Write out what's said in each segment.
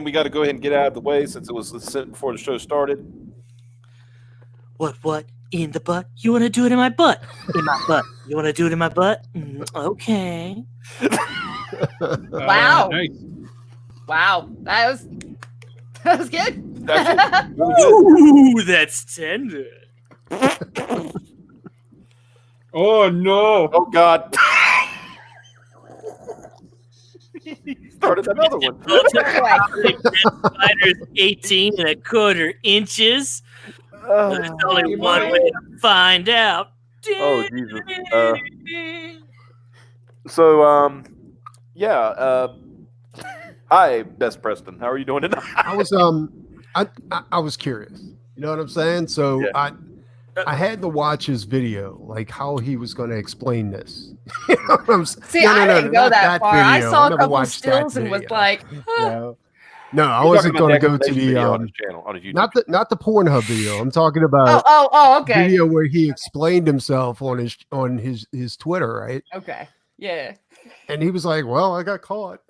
we got to go ahead and get out of the way since it was sent before the show started. What? In the butt? You want to do it in my butt? In my butt. You want to do it in my butt? Okay. Wow. Nice. Wow. That was good. That's really good. Ooh, that's tender. Oh no! Oh God! Started another one. Spiders 18 and a quarter inches. There's only one way to find out. Oh Jesus! So yeah. Hi, Best Preston. How are you doing tonight? I was curious. You know what I'm saying? So Yeah. I had to watch his video, like how he was going to explain this. You know what I'm saying? See, I didn't go not that far. I video. saw a never couple watched that stills and was video. like, No, I You're wasn't talking going to about go to video on the his channel, on his YouTube. not the Pornhub video. I'm talking about oh, okay. video where he explained himself on his Twitter, right? Okay. Yeah. And he was like, "Well, I got caught."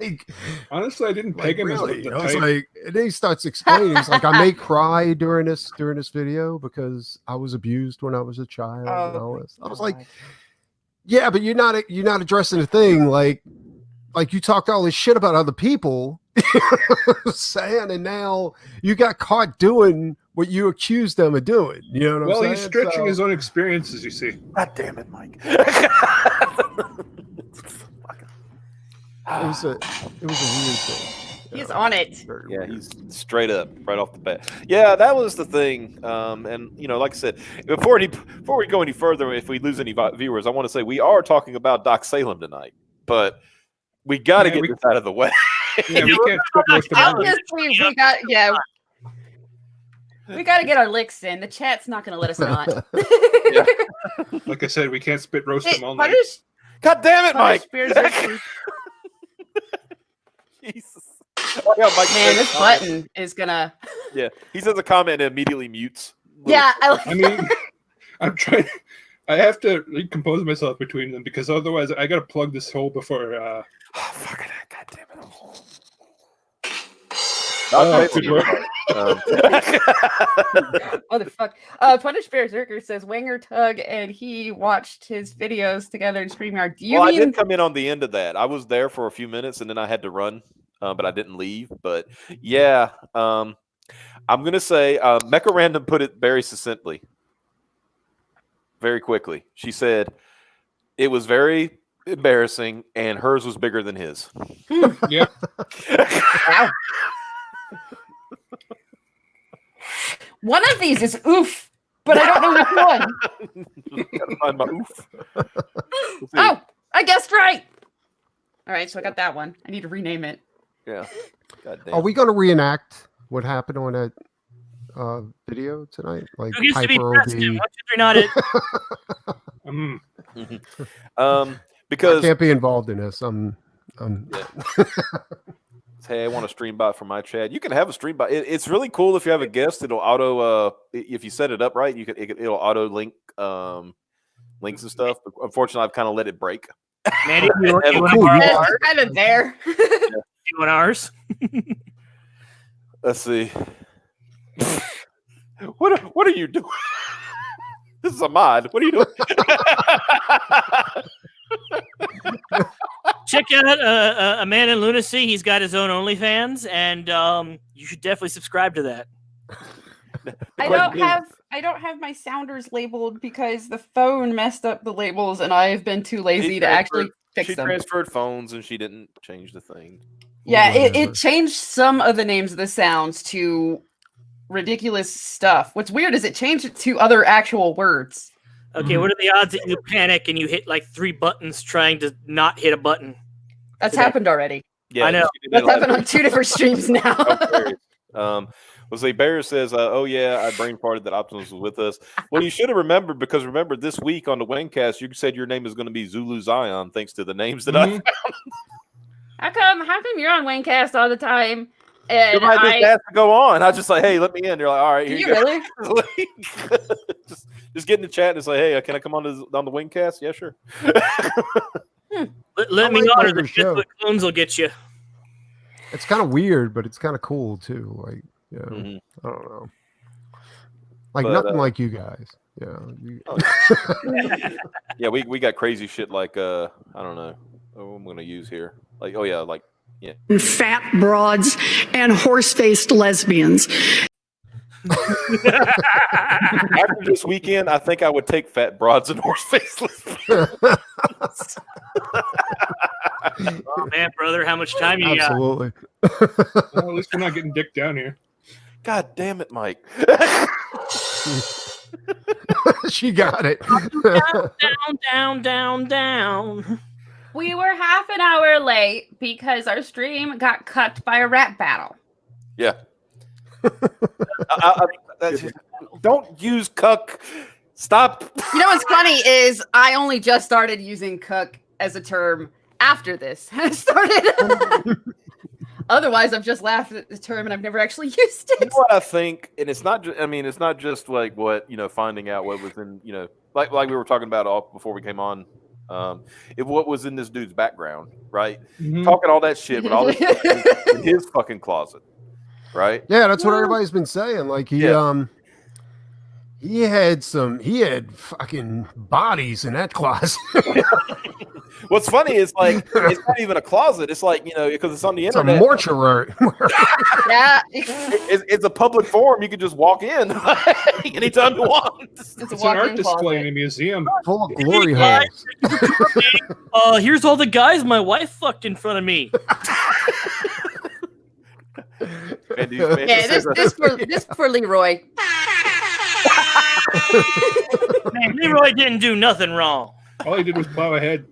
Like, Honestly, I didn't peg him really? as I the was type. like, and then he starts explaining. He's like, "I may cry during this video because I was abused when I was a child and all this." I was like, "Yeah, but you're not addressing the thing. Like you talked all this shit about other people, saying, and now you got caught doing what you accused them of doing. You know what I'm Well, saying?" he's stretching his own experiences, you see. God damn it, Mike. It was a weird thing. He's on it. Yeah, he's straight up right off the bat. Yeah, that was the thing. And you know, like I said, before we go any further, if we lose any viewers, I want to say we are talking about Doc Salem tonight, but we got to get this out of the way. Yeah, we can't split most of them. Obviously, we got to get our licks in. The chat's not going to let us not. Like I said, we can't spit roast Hey, them all night. God damn it, Mike! Jesus. Oh, yeah, Mike Man, says, this button is gonna. Yeah, he says a comment and immediately mutes. Yeah, I mean, I'm trying. I have to recompose myself between them because otherwise, I got to plug this hole before. Oh, fuck it! God damn it! Good work. What the fuck? Punished Berserker says Wanger Tug and he watched his videos together in StreamYard. Do you I mean did come in on the end of that. I was there for a few minutes and then I had to run, but I didn't leave. But yeah, I'm gonna say Mecha Random put it very succinctly, very quickly. She said it was very embarrassing and hers was bigger than his. Yeah. Wow. One of these is oof, but I don't know which one. Gotta find my oof. Oh, I guessed right. All right, so I got that one. I need to rename it. Yeah. God damn. Are we going to reenact what happened on that video tonight? Like Who gets to be Hyper Preston? OD? 1, 2, 3, not it. Because I can't be involved in this. hey, I want a stream bot for my chat. You can have a stream bot. It's really cool if you have a guest. It'll auto. If you set it up right, it'll auto link links and stuff. But unfortunately, I've kind of let it break. Manny, you want to Cool, borrow you- ours? It's kind of there. You want ours? Let's see. What are you doing? This is a mod. What are you doing? Check out a man in lunacy. He's got his own OnlyFans, and you should definitely subscribe to that. I don't have my sounders labeled because the phone messed up the labels, and I have been too lazy to actually fix She them. transferred phones and she didn't change the thing. Yeah, it Whatever. changed some of the names of the sounds to ridiculous stuff. What's weird is it changed it to other actual words. Okay, what are the odds that you panic and you hit like 3 buttons trying to not hit a button? That's happened already. Yeah, I know. she did That's it last happened on 2 different streams now. Well, see, Barry says, "Oh yeah, I brain farted that Optimus was with us." Well, you should have remembered because remember this week on the Wingcast, you said your name is going to be Zulu Zion, thanks to the names that I found. How come you're on Waycast all the time? And You might just ask to go on. I was just like, "Hey, let me in." You're like, "All right, here you you go." really? just get in the chat and say, "Hey, can I come on the Wingcast?" Yeah, sure. Let me like know. your The show. shit clones will get you. It's kind of weird, but it's kind of cool too. Like, you know, Mhm. I don't know. Like But, nothing like you guys. Yeah. Yeah, we got crazy shit like I don't know. What I'm gonna use here. Like like fat broads and horse-faced lesbians. after this weekend, I think I would take fat broads and horse faceless. Oh man, brother, how much time you got? Absolutely. Well, at least we're not getting dick down here. God damn it, Mike. She got it. Down. We were half an hour late because our stream got cut by a rap battle. Yeah. Don't use cuck. Stop. You know what's funny is I only just started using "cuck" as a term after this has started. Otherwise, I've just laughed at the term and I've never actually used it. You know what I think, and it's not. It's not just like what finding out what was in like we were talking about all before we came on. What was in this dude's background, right? Mhm. Talking all that shit with all this stuff in his fucking closet, right? Yeah, that's what everybody's been saying. Like he had fucking bodies in that closet. What's funny is like it's not even a closet. It's like because it's on the It's a internet. mortuary. Yeah. It's a public forum. You can just walk in anytime you want. It's It's an art display in a museum. Full of glory holes. Here's all the guys my wife fucked in front of me. Yeah, this for Leroy. Man, Leroy didn't do nothing wrong. All he did was plow ahead.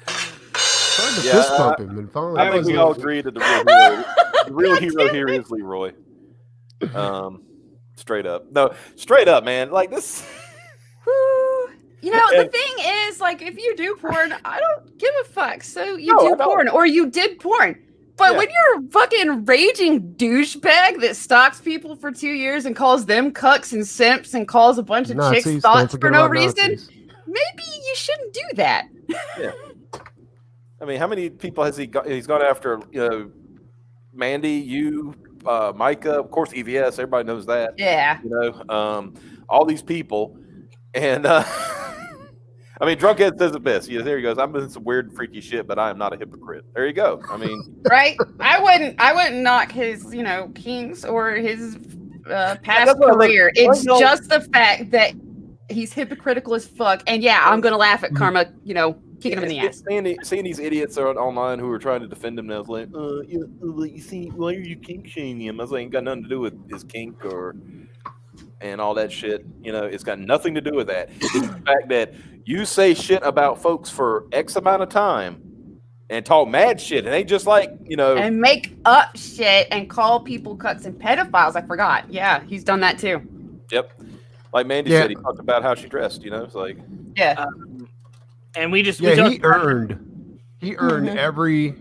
Tried to Yeah, fist bump him and finally. I think we all agree that the real hero here is Leroy. Straight up. No, straight up, man. Like this. The thing is, like, if you do porn, I don't give a fuck. So you No, I do don't. porn, or you did porn. But Yeah. when you're a fucking raging douchebag that stalks people for 2 years and calls them cucks and simps and calls a bunch of Nazis, chicks don't thoughts forget for no about reason, Nazis. maybe you shouldn't do that. Yeah. I mean, how many people has he got? He's gone after, Mandy, you, Micah, of course, EVS. Everybody knows that. Yeah. All these people, and I mean, Drunkhead says it best. Yeah, there he goes. I'm in some weird, freaky shit, but I am not a hypocrite. There you go. I mean, Right? I wouldn't knock his, kinks or his past that's what I like. career. It's just the fact that he's hypocritical as fuck. And yeah, I'm gonna laugh at Karma, kicking him in the ass. Seeing these idiots are online who are trying to defend him, and I was like, you see, why are you kink shaming him? I was like, ain't got nothing to do with his kink and all that shit. It's got nothing to do with that. It's the fact that you say shit about folks for X amount of time and talk mad shit. It ain't just like, And make up shit and call people cucks and pedophiles. I forgot. Yeah, he's done that too. Yep. Like Mandy said, he talked about how she dressed, It's like, Yeah. And we just he earned every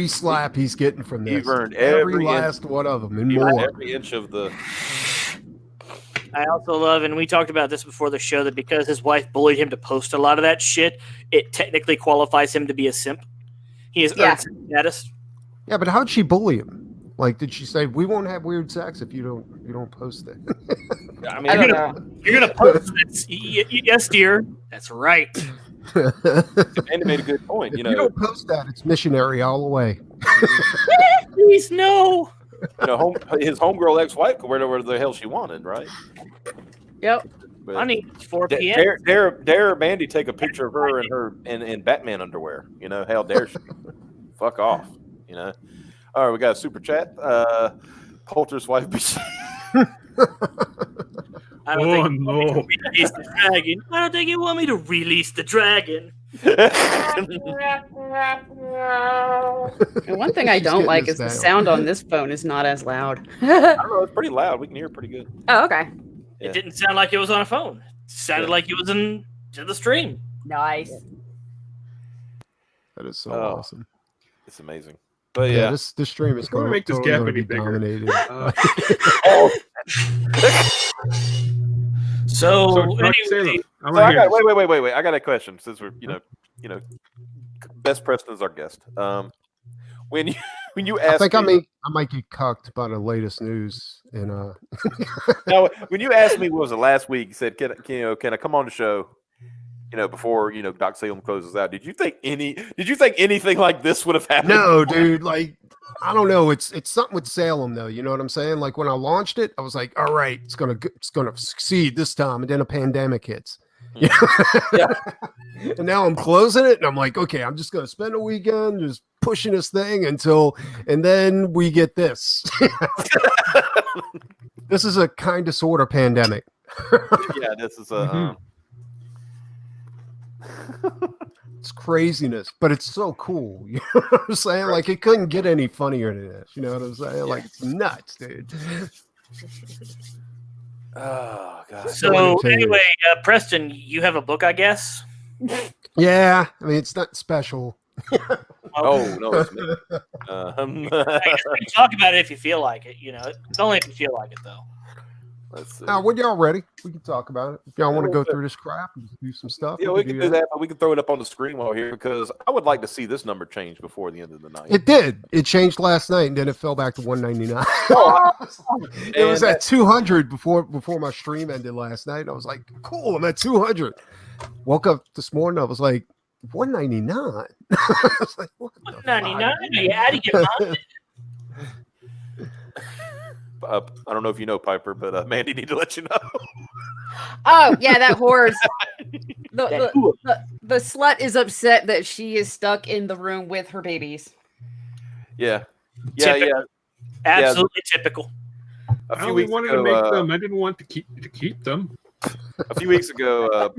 slap he's getting from this. He's earned every last one of them and more. Every inch of the. I also love, and we talked about this before the show, that because his wife bullied him to post a lot of that shit, it technically qualifies him to be a simp. He has earned simp status. Yeah, but how'd she bully him? Like, did she say we won't have weird sex if you don't post it? I mean, you're gonna post this. Yes, dear. That's right. Andy made a good point. If you don't post that, it's missionary all the way. Please no. His homegirl ex-wife could wear whatever the hell she wanted, right? Yep. But Honey, it's 4 p.m. Dare Mandy take a picture of her in Batman underwear? How dare she? Fuck off. All right, we got a super chat. Poulter's wife. I don't think you want me to release the dragon. I don't think you want me to release the dragon. And one thing I don't like is the sound on this phone is not as loud. I don't know. It's pretty loud. We can hear it pretty good. Oh, okay. Yeah. It didn't sound like it was on a phone. It sounded like it was in the stream. Nice. That is so awesome. It's amazing. But yeah, this stream is going to make this gap any bigger. dominated. So Salem, wait. I got a question since we're best Preston is our guest. when you I asked think me, I might get cucked by the latest news. now, when you asked me what was it last week, you said, can I come on the show? Before Doc Salem closes out. Did you think anything like this would have happened? No, dude. Like, I don't know. It's something with Salem, though. You know what I'm saying? Like when I launched it, I was like, all right, it's gonna succeed this time, and then a pandemic hits. Yeah. And now I'm closing it, and I'm like, okay, I'm just gonna spend a weekend just pushing this thing and then we get this. This is a kind of sort of pandemic. Yeah, this is a. It's craziness, but it's so cool. You know what I'm saying? Like it couldn't get any funnier than this. You know what I'm saying? Like it's nuts, dude. Oh god. So anyway, Preston, you have a book, I guess. Yeah, I mean it's not special. Oh no, it's me. I guess we can talk about it if you feel like it. It's only if you feel like it, though. Let's see. When y'all ready, we can talk about it. If y'all want to go through this crap and do some stuff, Yeah, we can do that. But we can throw it up on the screen while here because I would like to see this number change before the end of the night. It did. It changed last night, and then it fell back to 199. It was at 200 before my stream ended last night. I was like, cool, I'm at 200. Woke up this morning, I was like, 199. I was like, what the 199? Are you out of your mind? I don't know if you know Piper, but Mandy need to let you know. Oh yeah, that whore's the slut is upset that she is stuck in the room with her babies. Yeah. Typical. Absolutely typical. A I few only weeks wanted ago, to make them. I didn't want to keep them. a few weeks ago,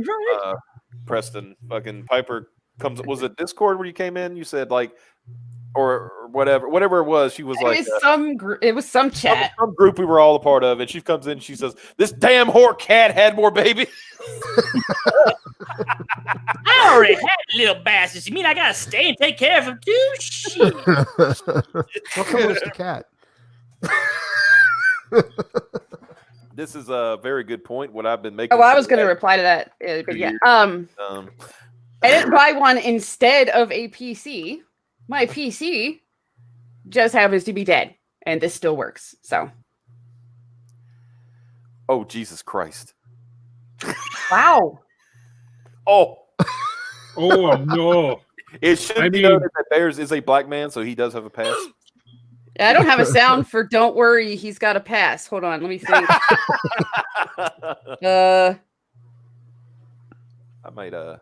Preston, fucking Piper comes. Was it Discord where you came in? You said like, or whatever it was. She was like, It was some chat. some group we were all a part of, and she comes in. And she says, "This damn whore cat had more babies." I already had little bastards. You mean I gotta stay and take care of them too? Shit. What color is the cat? This is a very good point. What I've been making. Oh, I was going to reply to that. But yeah. I didn't buy one instead of a PC. My PC just happens to be dead, and this still works. So. Oh Jesus Christ! Wow. Oh. Oh no! It should be noted that Bears is a black man, so he does have a pass. I don't have a sound for "Don't worry, he's got a pass." Hold on, let me think. I might. I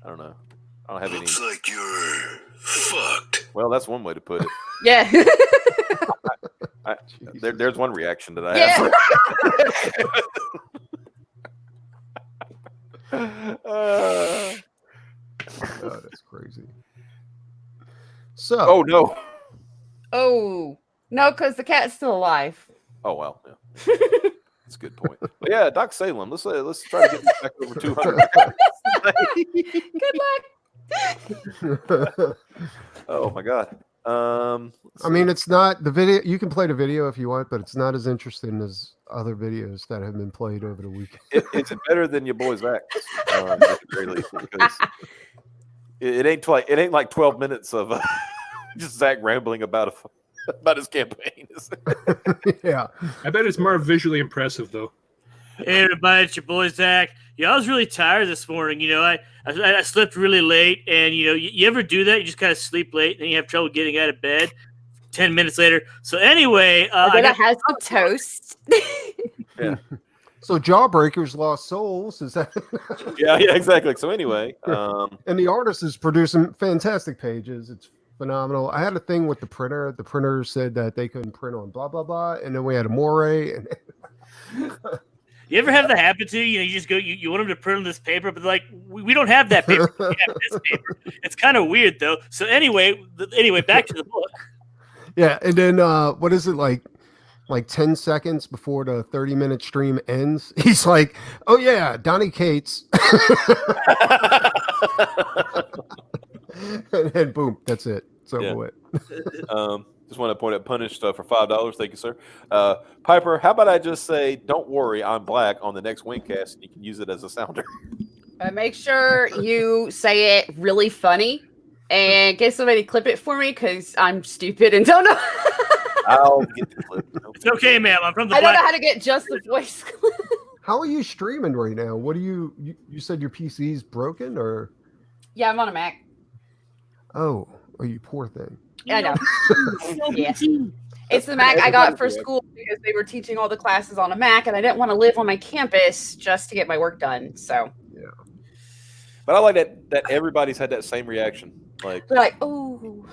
don't know. I don't have any. Looks like you're fucked. Well, that's one way to put it. Yeah. There's one reaction that I have. Oh, that's crazy. So. Oh no. Oh no, because the cat's still alive. Oh well. Yeah. That's a good point. But yeah, Doc Salem. Let's try to get this back over 200. Good luck. Oh my god. I mean, it's not the video. You can play the video if you want, but it's not as interesting as other videos that have been played over the weekend. It's better than your boy Zach. At the very least, because it ain't like 12 minutes of just Zach rambling about his campaign. Yeah, I bet it's more visually impressive though. Hey everybody, it's your boy Zach. Yeah, I was really tired this morning. I slept really late, and you ever do that? You just kind of sleep late, and then you have trouble getting out of bed 10 minutes later. So anyway, I had some toast. Yeah. So Jawbreakers Lost Souls is that? Yeah, exactly. So anyway, and the artist is producing fantastic pages. It's phenomenal. I had a thing with the printer. The printer said that they couldn't print on blah blah blah, and then we had a moray. And you ever have that happen to you? You just go, you want them to print on this paper, but like we don't have that paper. We have this paper. It's kind of weird though. So anyway, back to the book. Yeah, and then what is it like 10 seconds before the 30-minute stream ends? He's like, "Oh yeah, Donnie Cates," and then boom, that's it. It's over with. Just want to point out punished for $5. Thank you, sir. Piper, how about I just say, "Don't worry, I'm black" on the next Wingcast, and you can use it as a sounder. Make sure you say it really funny, And get somebody to clip it for me because I'm stupid and don't know. I'll get the clip. It's okay, ma'am. I'm from the I don't know black. how to get just the voice clip. How are you streaming right now? What do you said your PC's broken or? Yeah, I'm on a Mac. Oh, you poor thing. I know. Yeah. It's the Mac I got for school because they were teaching all the classes on a Mac, and I didn't want to live on my campus just to get my work done. So. Yeah. But I like that everybody's had that same reaction. Like, They're like, oh.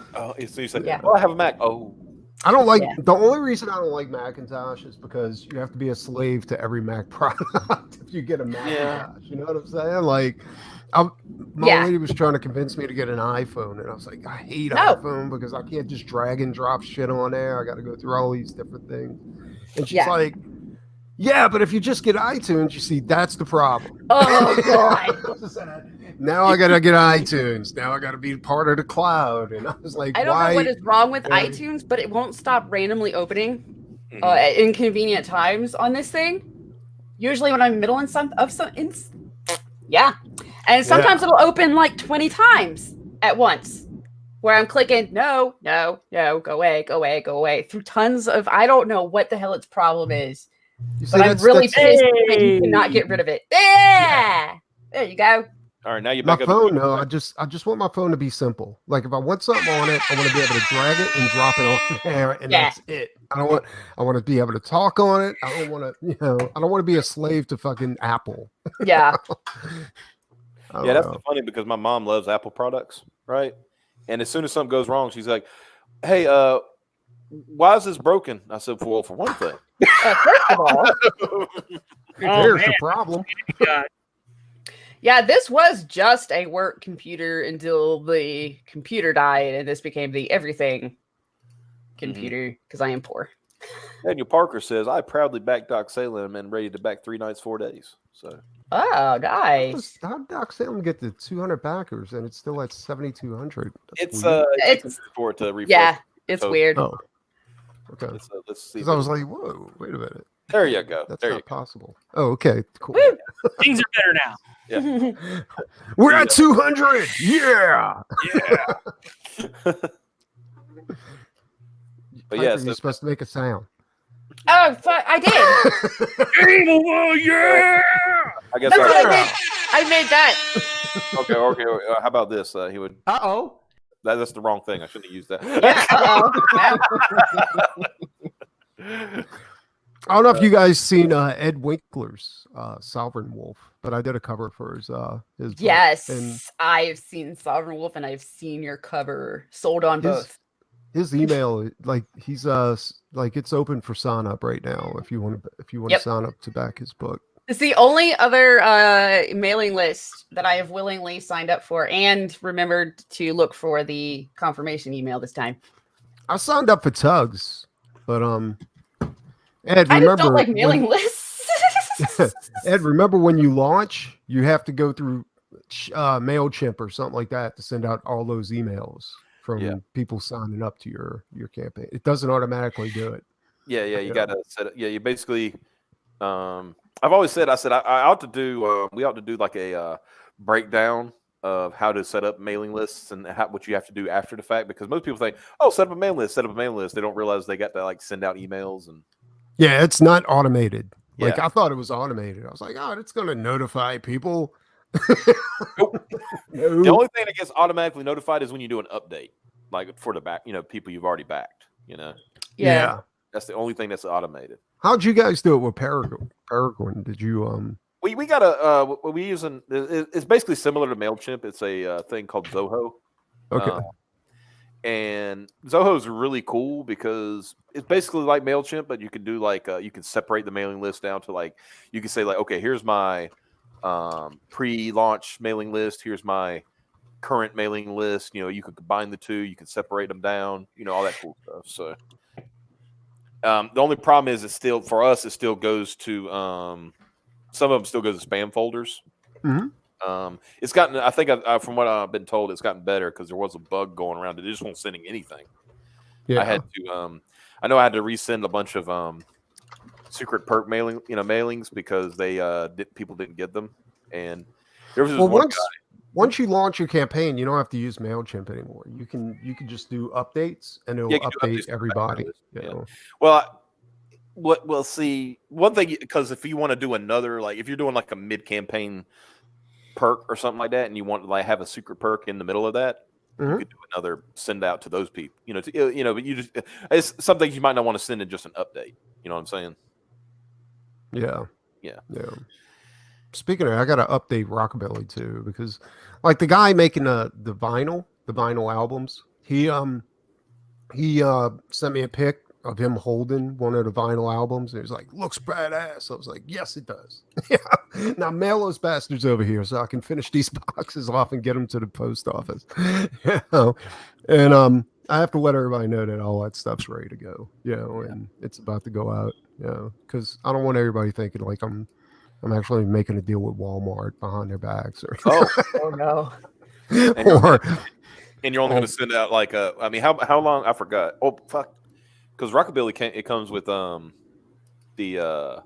so you said, Yeah. well, I have a Mac. Oh. I don't like Yeah. the only reason I don't like Macintosh is because you have to be a slave to every Mac product if you get a Macintosh. Yeah. You know what I'm saying? Like, my Yeah. lady was trying to convince me to get an iPhone, and I was like, I hate No. iPhone because I can't just drag and drop shit on there. I got to go through all these different things. And she's Yeah. like, yeah, but if you just get iTunes, you see, that's the problem. Oh, God. Now I gotta get iTunes. Now I gotta be part of the cloud. And I was like, I don't why? know what is wrong with Yeah. iTunes, but it won't stop randomly opening Mhm. at inconvenient times on this thing. Usually when I'm in the middle yeah. And sometimes it'll open like 20 times at once where I'm clicking, no, go away, through tons of, I don't know what the hell its problem is, You see, but I'm that's- really that's- pissed that you cannot get rid of it. Yeah. There you go. All right, now you're My back up. phone, no, I just want my phone to be simple. Like if I want something on it, I want to be able to drag it and drop it on there, and Yeah. that's it. I want to be able to talk on it. I don't want to, I don't want to be a slave to fucking Apple. Yeah. I don't Yeah, that's know. funny because my mom loves Apple products, right? And as soon as something goes wrong, she's like, "Hey, why is this broken?" I said, "Well, for one thing." First of all, There's man. the problem. God. yeah, this was just a work computer until the computer died, and this became the everything computer because I am poor. Daniel Parker says, "I proudly backed Doc Salem and ready to back 3 nights, 4 days." So Oh, nice. How did Doc Salem get the 200 backers and it's still at 7,200? it's It's- for it to refresh. Yeah, it's So- weird. Oh, okay. Let's see. Because I was like, whoa, wait a minute. there you go. That's There you not go. possible. Oh, okay, cool. Woo! Things are better now. We're at 200. Yeah. But yeah, Piper, so- you're supposed to make a sound. Oh, fuck, I did. Evil, yeah. I guess That's what I our, did. I made that. okay. How about this? He would. Uh-oh. That's the wrong thing. I shouldn't have used that. Yeah. I don't know if you guys seen Ed Winkler's Sovereign Wolf, but I did a cover for his book. Yes, And I've seen Sovereign Wolf and I've seen your cover sold on both. his email, like he's like it's open for sign up right now if you want to Yep. sign up to back his book. It's the only other mailing list that I have willingly signed up for and remembered to look for the confirmation email this time. I signed up for Tugs, but Ed, I just remember don't like when- mailing lists. Ed, remember when you launch, you have to go through MailChimp or something like that to send out all those emails from Yeah. people signing up to your campaign. It doesn't automatically do it. Yeah, you Yeah. got to set it. Yeah, you basically. I've always said. I said I ought to do. We ought to do like a breakdown of how to set up mailing lists and what you have to do after the fact, because most people think, "Oh, set up a mailing list. Set up a mailing list." They don't realize they got to like send out emails and. Yeah, it's not automated. Like Yeah. I thought it was automated. I was like, oh, it's going to notify people. Nope. No. The only thing that gets automatically notified is when you do an update, like for the back, people you've already backed. Yeah. That's the only thing that's automated. How'd you guys do it with Peregrine? Did you We got a what we using. It's basically similar to Mailchimp. It's a thing called Zoho. okay. And Zoho is really cool because it's basically like Mailchimp, but you can do like you can separate the mailing list down to like you can say like, okay, here's my pre-launch mailing list. Here's my current mailing list. You can combine the two. You can separate them down. All that cool stuff. So the only problem is it still for us. It still goes to some of them still goes to spam folders. Mhm. It's gotten. I think from what I've been told, it's gotten better because there was a bug going around. It just won't sending anything. Yeah. I had to. I know I had to resend a bunch of secret perk mailings because they people didn't get them, and there was this Well, one once guy. once you launch your campaign, you don't have to use MailChimp anymore. You can just do updates, and it'll Yeah, you can do update updates to the everybody. background. You Yeah. know? Well, we'll see. One thing, because if you want to do another, like if you're doing like a mid-campaign perk or something like that, and you want to like have a secret perk in the middle of that, you Mhm. could do another send out to those people. But you just it's some things you might not want to send in just an update. You know what I'm saying? Yeah. Yeah. Yeah. Speaking of, I got to update Rockabilly too, because like the guy making the vinyl albums, he sent me a pic of him holding one of the vinyl albums. And he was like, "Looks badass." I was like, "Yes, it does." Yeah. Now mail those bastards over here so I can finish these boxes off and get them to the post office. You know? And I have to let everybody know that all that stuff's ready to go. And it's about to go out. Because I don't want everybody thinking like I'm actually making a deal with Walmart behind their backs, or Oh no. And you're only going to send out like I mean, how long? I forgot. Oh fuck, because Rockabilly it comes with the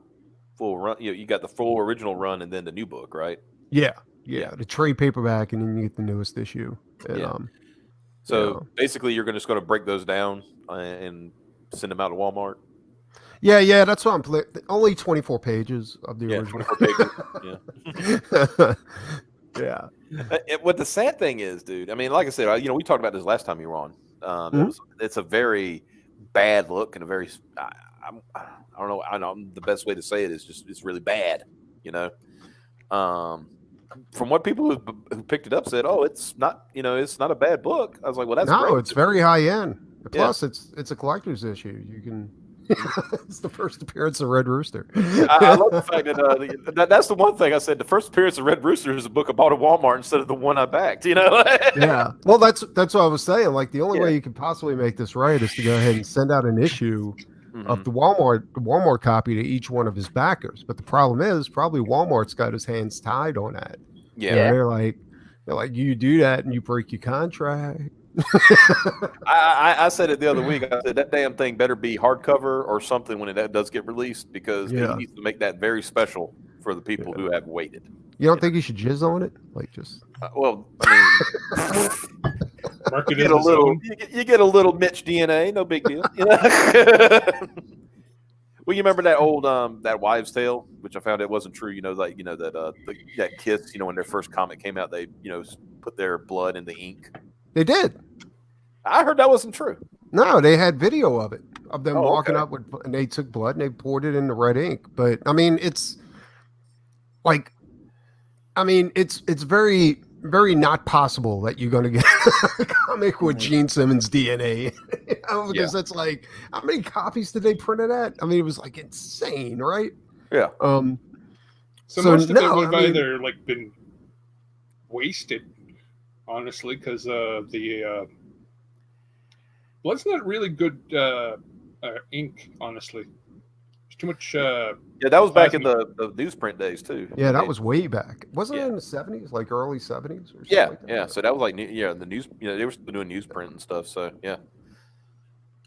full run. You got the full original run and then the new book, right? yeah, the trade paperback, and then you get the newest issue. And, So basically, you're just going to break those down and send them out to Walmart. Yeah, that's what I'm only 24 pages of the original. 24 pages. Yeah. What the sad thing is, dude. I mean, like I said, we talked about this last time you were on. It's a very bad look and a very. I don't know. I know the best way to say it is just it's really bad. From what people who picked it up said, "Oh, it's not. It's not a bad book." I was like, "Well, that's great." It's very high end. Plus, it's a collector's issue. You can. It's the first appearance of Red Rooster. I love the fact that that's the one thing I said. The first appearance of Red Rooster is a book I bought at Walmart instead of the one I backed. Yeah. Well, that's what I was saying. Like the only way you can possibly make this right is to go ahead and send out an issue of the Walmart copy to each one of his backers. But the problem is, probably Walmart's got his hands tied on that. Yeah. They're like, you do that and you break your contract. I said it the other week. I said that damn thing better be hardcover or something when it does get released, because he needs to make that very special for the people who have waited. You don't think you should jizz on it? Like just well, I mean, you get a little Mitch DNA, no big deal. Well, you remember that old that wives' tale, which I found it wasn't true. That Kiss, when their first comic came out, they put their blood in the ink. They did. I heard that wasn't true. No, they had video of it, of them walking up and they took blood and they poured it in the red ink. But I mean, it's very, very not possible that you're going to get a comic with Gene Simmons DNA. Because that's like, how many copies did they print it at? I mean, it was like insane, right? Yeah. So most of it would have either been wasted, honestly, because the blood's not really good ink, honestly. There's too much. That was back in the newsprint days too. Yeah, that was way back. Wasn't it in the 70s, like early 70s or something? Yeah, like that? yeah. So that was the news. They were doing newsprint and stuff. So yeah.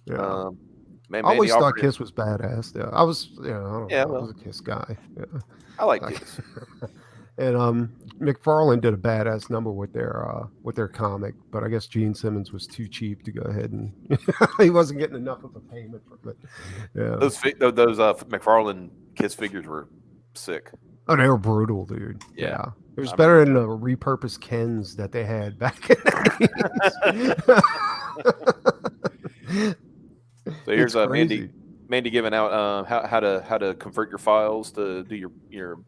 Yeah. Man, I always thought Kiss was badass. Yeah, I was. I was a Kiss guy. Yeah. I like Kiss. And McFarlane did a badass number with their comic, but I guess Gene Simmons was too cheap to go ahead and he wasn't getting enough of a payment from it. Yeah. Those McFarlane Kiss figures were sick. Oh, they were brutal, dude. Yeah. It was better than the repurposed Kens that they had back in the 80s. So here's Mandy giving out how to convert your files to do your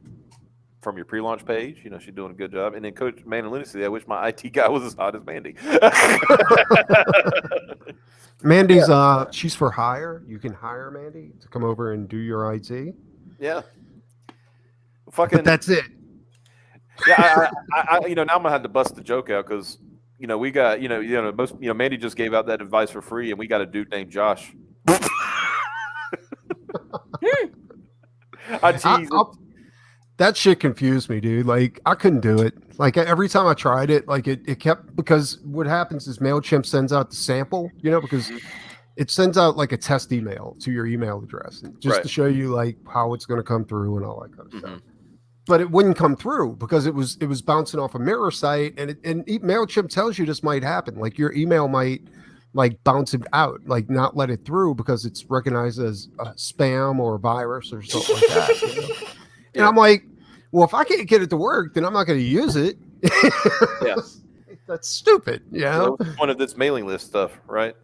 from your pre-launch page. She's doing a good job. And then Coach Man and Lunacy, I wish my IT guy was as hot as Mandy. Mandy's she's for hire. You can hire Mandy to come over and do your IT. Yeah. But that's it. Yeah, I now I'm gonna have to bust the joke out because we got Mandy just gave out that advice for free, and we got a dude named Josh. That shit confused me, dude. Like I couldn't do it. Like every time I tried it, like it kept, because what happens is MailChimp sends out the sample, because it sends out like a test email to your email address just to show you like how it's going to come through and all that kind of stuff. but it wouldn't come through because it was bouncing off a mirror site, and MailChimp tells you this might happen. Like your email might like bounce it out, like not let it through because it's recognized as spam or a virus or something like that. You know? And I'm like, well, if I can't get it to work, then I'm not going to use it. Yes. That's stupid. That was one of this mailing list stuff, right?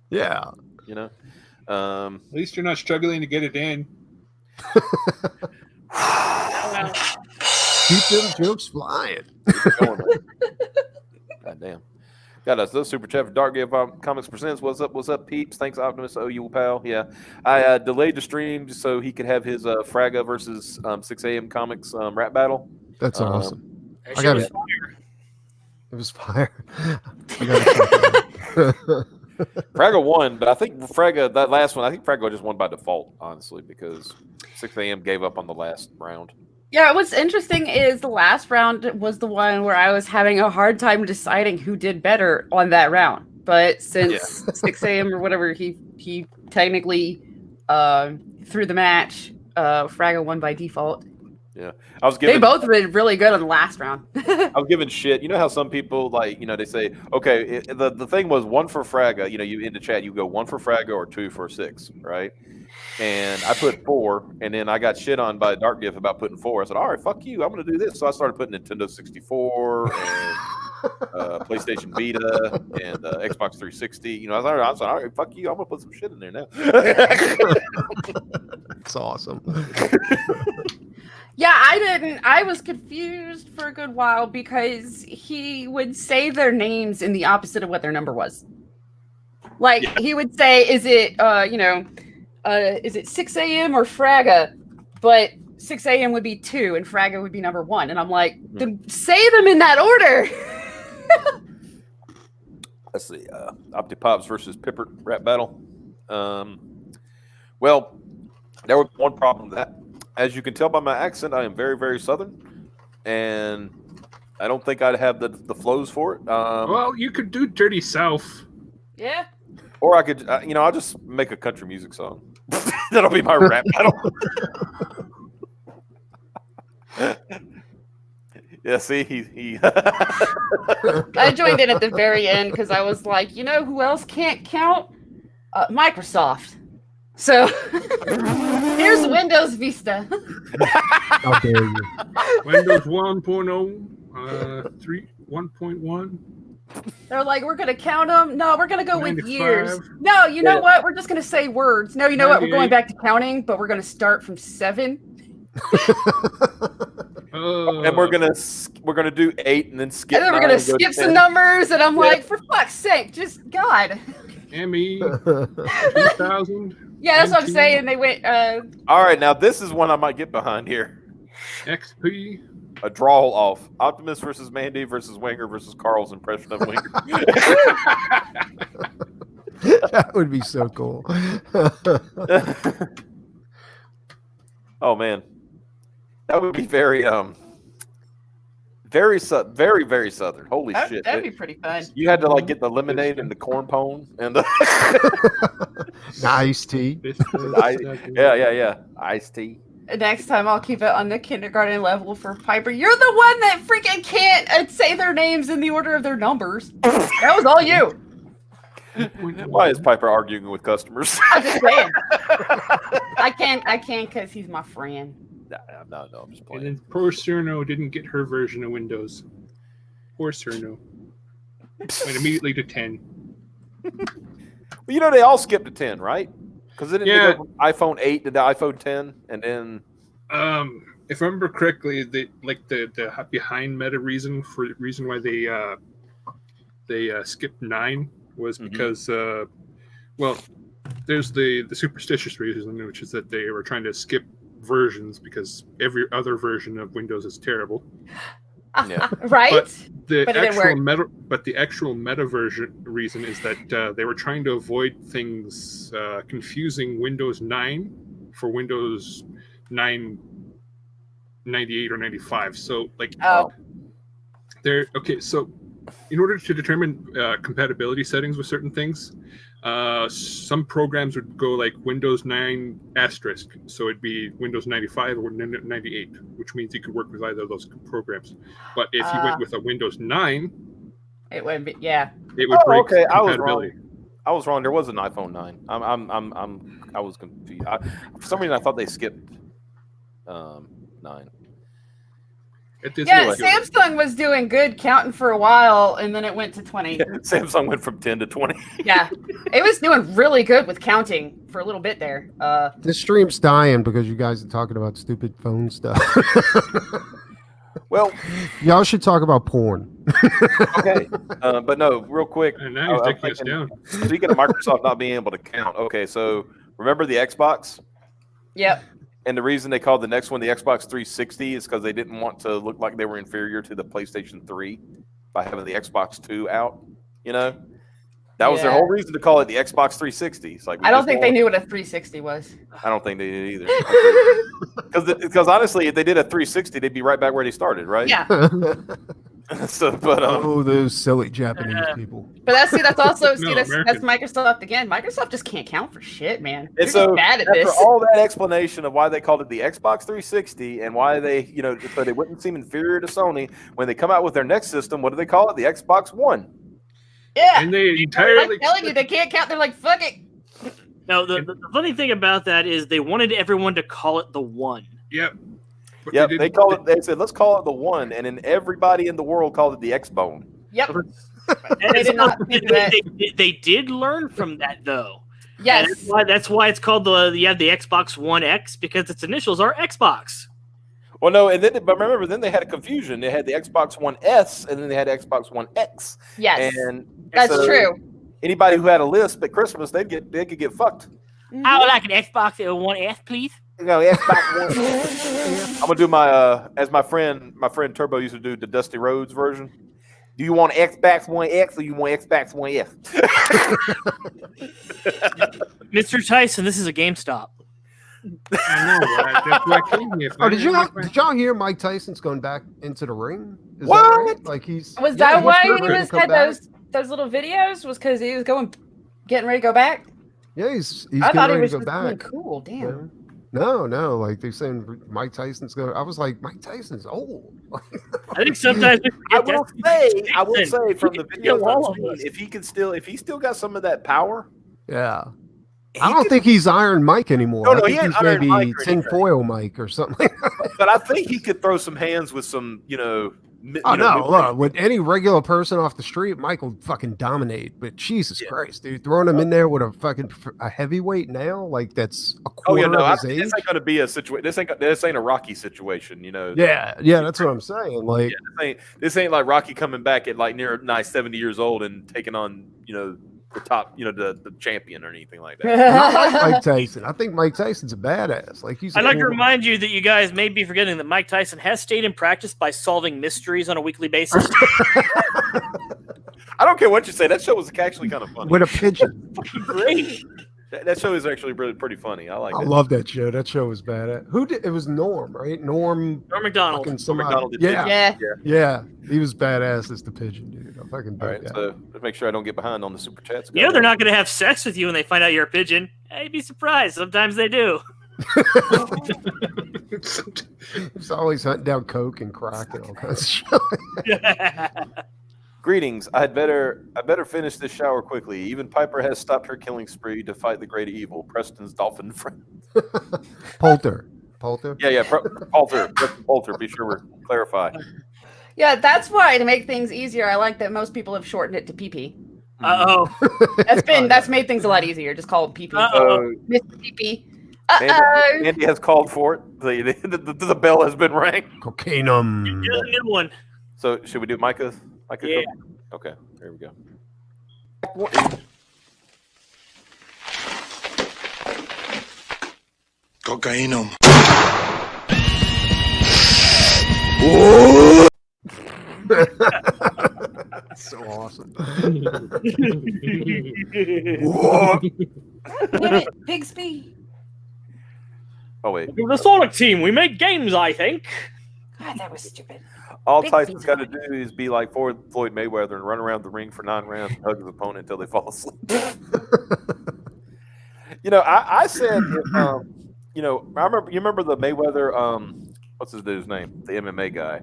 Yeah. You know, at least you're not struggling to get it in. Keep them jokes flying. God damn. Got us those super chat for Dark Game Comics Presents. What's up, peeps? Thanks, Optimus. Oh, you pal. Yeah, I delayed the stream just so he could have his Fraga versus 6 a.m. Comics rap battle. That's awesome. That shit was fire. It was fire. Fraga won, but I think that last one, I think Fraga just won by default, honestly, because 6 a.m. gave up on the last round. Yeah, what's interesting is the last round was the one where I was having a hard time deciding who did better on that round. But since 6 a.m. or whatever, he technically threw the match. Fraga won by default. Yeah, they both did really good on the last round. I was giving shit. You know how some people they say, okay, the thing was 1 for Fraga. You know, you in the chat, you go 1 for Fraga or 2 for 6, right? And I put 4, and then I got shit on by Dark Gift about putting 4. I said, all right, fuck you, I'm going to do this. So I started putting Nintendo 64 and PlayStation Vita and Xbox 360. You know, I was like, all right, fuck you, I'm going to put some shit in there now. It's awesome. Yeah, I was confused for a good while because he would say their names in the opposite of what their number was. Like, he would say, is it, is it 6 a.m. or Fraga? But 6 a.m. would be 2 and Fraga would be number 1. And I'm like, then say them in that order. Let's see. Optipops versus Pippert rap battle. Well, there was one problem with that. As you can tell by my accent, I am very, very Southern. And I don't think I'd have the flows for it. Well, you could do Dirty South. Yeah. Or I could, I'll just make a country music song. That'll be my rap battle. Yeah, see, he I joined in at the very end because I was like, you know who else can't count? Microsoft. So here's Windows Vista. How dare you? Windows 1.0, 1.1. They're like, we're gonna count them. No, we're gonna go 95. with years. No, you know what? We're just gonna say words. No, you know what? We're going back to counting, but we're gonna start from 7. And we're gonna do 8 and then skip. And then we're gonna skip some numbers, and I'm like, for fuck's sake, just God. ME 2000. Yeah, that's what I'm saying. They went. All right, now this is one I might get behind here. XP. A draw off. Optimus versus Mandy versus Winger versus Carl's impression of Winger. That would be so cool. Oh man, that would be very very Southern. Holy shit! That'd be pretty fun. You had to get the lemonade and the corn pone and the iced tea. Yeah, iced tea. Next time I'll keep it on the kindergarten level for Piper. You're the one that freaking can't say their names in the order of their numbers. That was all you. Why is Piper arguing with customers? I'm just saying. I can't because he's my friend. No, I'm just playing. And then poor Cerno didn't get her version of Windows. Poor Cerno. Went immediately to 10. Well, they all skipped to 10, right? Because they didn't go from iPhone 8 to the iPhone 10, and then if I remember correctly, the behind meta reason why they skipped 9 was because there's the superstitious reason, which is that they were trying to skip versions because every other version of Windows is terrible. Yeah. Right? But the actual meta version reason is that they were trying to avoid things confusing Windows 9 for Windows 9 98 or 95. So so in order to determine compatibility settings with certain things, Some programs would go like Windows 9 asterisk, so it'd be Windows 95 or 98, which means you could work with either of those programs. But if you went with a Windows 9, it would be, yeah. It would break okay. compatibility. I was wrong. There was an iPhone 9. I was confused. For some reason, I thought they skipped 9. Yeah, Samsung was doing good counting for a while, and then it went to 20. Samsung went from 10 to 20. Yeah, it was doing really good with counting for a little bit there. This stream's dying because you guys are talking about stupid phone stuff. Well, y'all should talk about porn. Okay, but no, real quick. And now you're taking us down. Speaking of Microsoft not being able to count, okay, so remember the Xbox? Yep. And the reason they called the next one the Xbox 360 is because they didn't want to look like they were inferior to the PlayStation 3 by having the Xbox 2 out. You know, that was their whole reason to call it the Xbox 360. It's like I don't think they knew what a 360 was. I don't think they did either. Because honestly, if they did a 360, they'd be right back where they started, right? Yeah. So, but those silly Japanese people. But that's also No, that's Microsoft again. Microsoft just can't count for shit, man. They're And so just bad at after this. all that explanation of why they called it the Xbox 360 and why they, so they wouldn't seem inferior to Sony, when they come out with their next system, what do they call it? The Xbox One. Yeah. And they entirely I'm telling you, they can't count. They're like, fuck it. No, the funny thing about that is they wanted everyone to call it the One. Yep. But Yep, they call it. They said, let's call it the One, and then everybody in the world called it the X-Bone. Yep. And They did not do that. they did learn from that though. Yes. And that's why it's called the Xbox One X, because its initials are Xbox. Well, no, and then but remember, then they had a confusion. They had the Xbox One S, and then they had Xbox One X. Yes. And That's so true. Anybody who had a lisp at Christmas, they could get fucked. I would like an Xbox One S, please. Xbox One. I'm gonna do my as my friend Turbo used to do the Dusty Rhodes version. Do you want Xbox One X or you want Xbox One S? Mr. Tyson, this is a GameStop. I know. That's what I came here. Oh, did y'all hear Mike Tyson's going back into the ring? Is What? That right? Like he's Was that why he getting ready was to come had back. those little videos? Was because he was getting ready to go back? Yeah, he's I thought getting he ready was to go just doing back. cool. Damn. Yeah. No, like they're saying Mike Tyson's going. I was like, Mike Tyson's old. I think sometimes we I forget will say from the Kill videos all I've of us. seen, if he still got some of that power, Yeah. I don't think he's Iron Mike anymore. No, I he think ain't he's Iron maybe Mike or anything. tinfoil Mike or something. but I think he could throw some hands with some, Oh no! Look, with any regular person off the street, Mike will fucking dominate. But Jesus Christ, dude, throwing him in there with a heavyweight now, like that's a quarter of his age. This ain't gonna be a situation. This ain't a Rocky situation, Yeah, that's what I'm saying. Like, this ain't like Rocky coming back at like near 70 years old and taking on, the top, the champion or anything like that. not like Mike Tyson. I think Mike Tyson's a badass. Like he's. I'd like to remind you that you guys may be forgetting that Mike Tyson has stayed in practice by solving mysteries on a weekly basis. I don't care what you say. That show was actually kind of funny. with a pigeon. Great. That show is actually really pretty funny. I like I it. love that show. That show was badass. Who did it? Was Norm, right? Norm McDonald. fucking somebody. McDonald did Yeah, Yeah. yeah. He was badass as the pigeon, dude. I fucking All right, dig that. so let's make sure I don't get behind on the super chats. You know they're not going to have sex with you when they find out you're a pigeon. Hey, be surprised. Sometimes they do. He's always hunting down coke and crack and all kinds of shit. Greetings. I better finish this shower quickly. Even Piper has stopped her killing spree to fight the great evil, Preston's dolphin friend. Poulter. Yeah. Poulter. Preston Poulter. Be sure we clarify. Yeah, that's why to make things easier, I like that most people have shortened it to PP. Uh-oh. That's made things a lot easier. Just call it PP. Uh-oh. Mr. PP. Andy has called for it. The bell has been rang. Cocainum. Here's a new one. So should we do Micah? Yeah. Okay. There we go. Cocainum. So awesome. Damn it, Bigsby. Oh wait. The Sonic team, we make games, I think. God, that was stupid. All Big Tyson's feet got to on do is be like Floyd Mayweather and run around the ring for 9 rounds and hug his opponent until they fall asleep. I said, if, I remember the Mayweather, what's his dude's name? The MMA guy.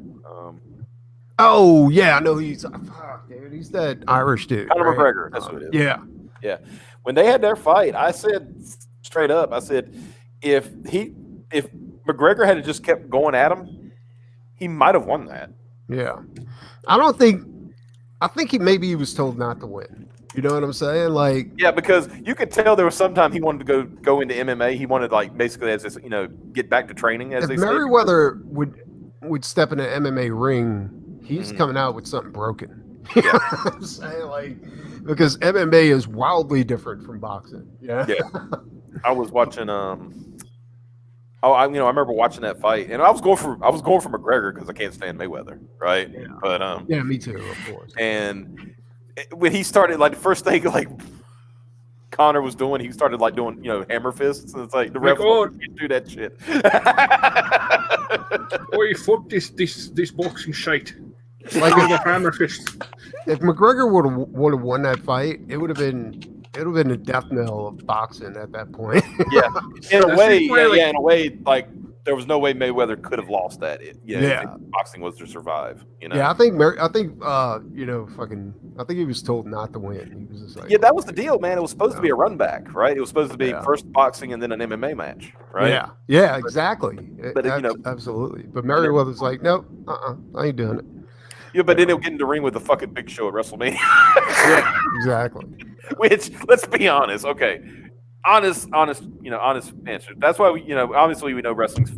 Oh yeah, I know he's fuck, dude. He's that Irish dude. Conor right? McGregor. That's who it is. Yeah. Yeah. When they had their fight, I said straight up, I said, if McGregor had just kept going at him, he might have won that. Yeah. I think he was told not to win. You know what I'm saying? Like, yeah, because you could tell there was some time he wanted to go into MMA. He wanted, like, basically as this, get back to training, as if they say. Merriweather would step in an MMA ring, he's coming out with something broken. You know what I'm saying? Like, because MMA is wildly different from boxing. Yeah. Yeah. I was watching I remember watching that fight, and I was going for McGregor because I can't stand Mayweather, right? Yeah. But Yeah, me too, of course. And when he started, like, the first thing, like, Connor was doing, he started, like, doing, hammer fists, and it's like the ref can't do that shit. Oi, fuck this boxing shite. Like the hammer fist. If McGregor would have won that fight, it would have been a death knell of boxing at that point. Yeah, in a way, like, in a way, like, there was no way Mayweather could have lost that. Yeah. If boxing was to survive. Yeah, I think he was told not to win. He was just like, yeah, that was the deal, man. It was supposed to be a run back, right? It was supposed to be first boxing and then an MMA match, right? Yeah, exactly. But absolutely. But Merriweather's like, nope, I ain't doing it. Yeah, but then he'll get in the ring with the fucking Big Show at WrestleMania. Yeah, exactly. Which, let's be honest, okay, honest answer. That's why obviously we know wrestling's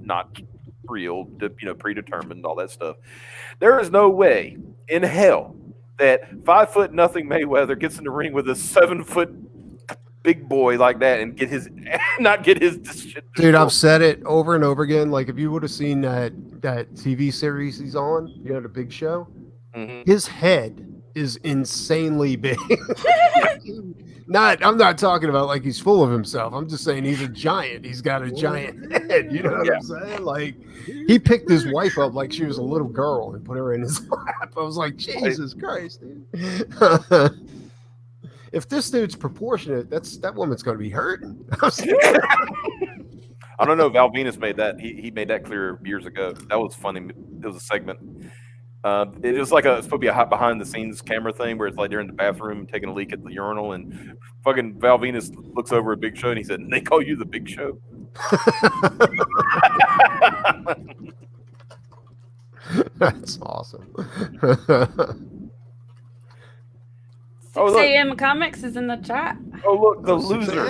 not real, predetermined, all that stuff. There is no way in hell that 5'0" Mayweather gets in the ring with a 7' big boy like that and not get his shit. Dude, I've said it over and over again. Like, if you would have seen that TV series he's on, the Big Show, his head is insanely big. I'm not talking about like he's full of himself. I'm just saying he's a giant. He's got a giant head. You know what I'm saying? Like, he picked his wife up like she was a little girl and put her in his lap. I was like, Jesus Christ, dude. If this dude's proportionate, that woman's going to be hurting. I don't know. Val Venus made that. He made that clear years ago. That was funny. It was a segment. It was like it's supposed to be a behind the scenes camera thing where it's like they're in the bathroom taking a leak at the urinal, and fucking Val Venus looks over at Big Show and he said, "They call you the Big Show." That's awesome. 6 a.m. Comics is in the chat. Oh, look, the loser.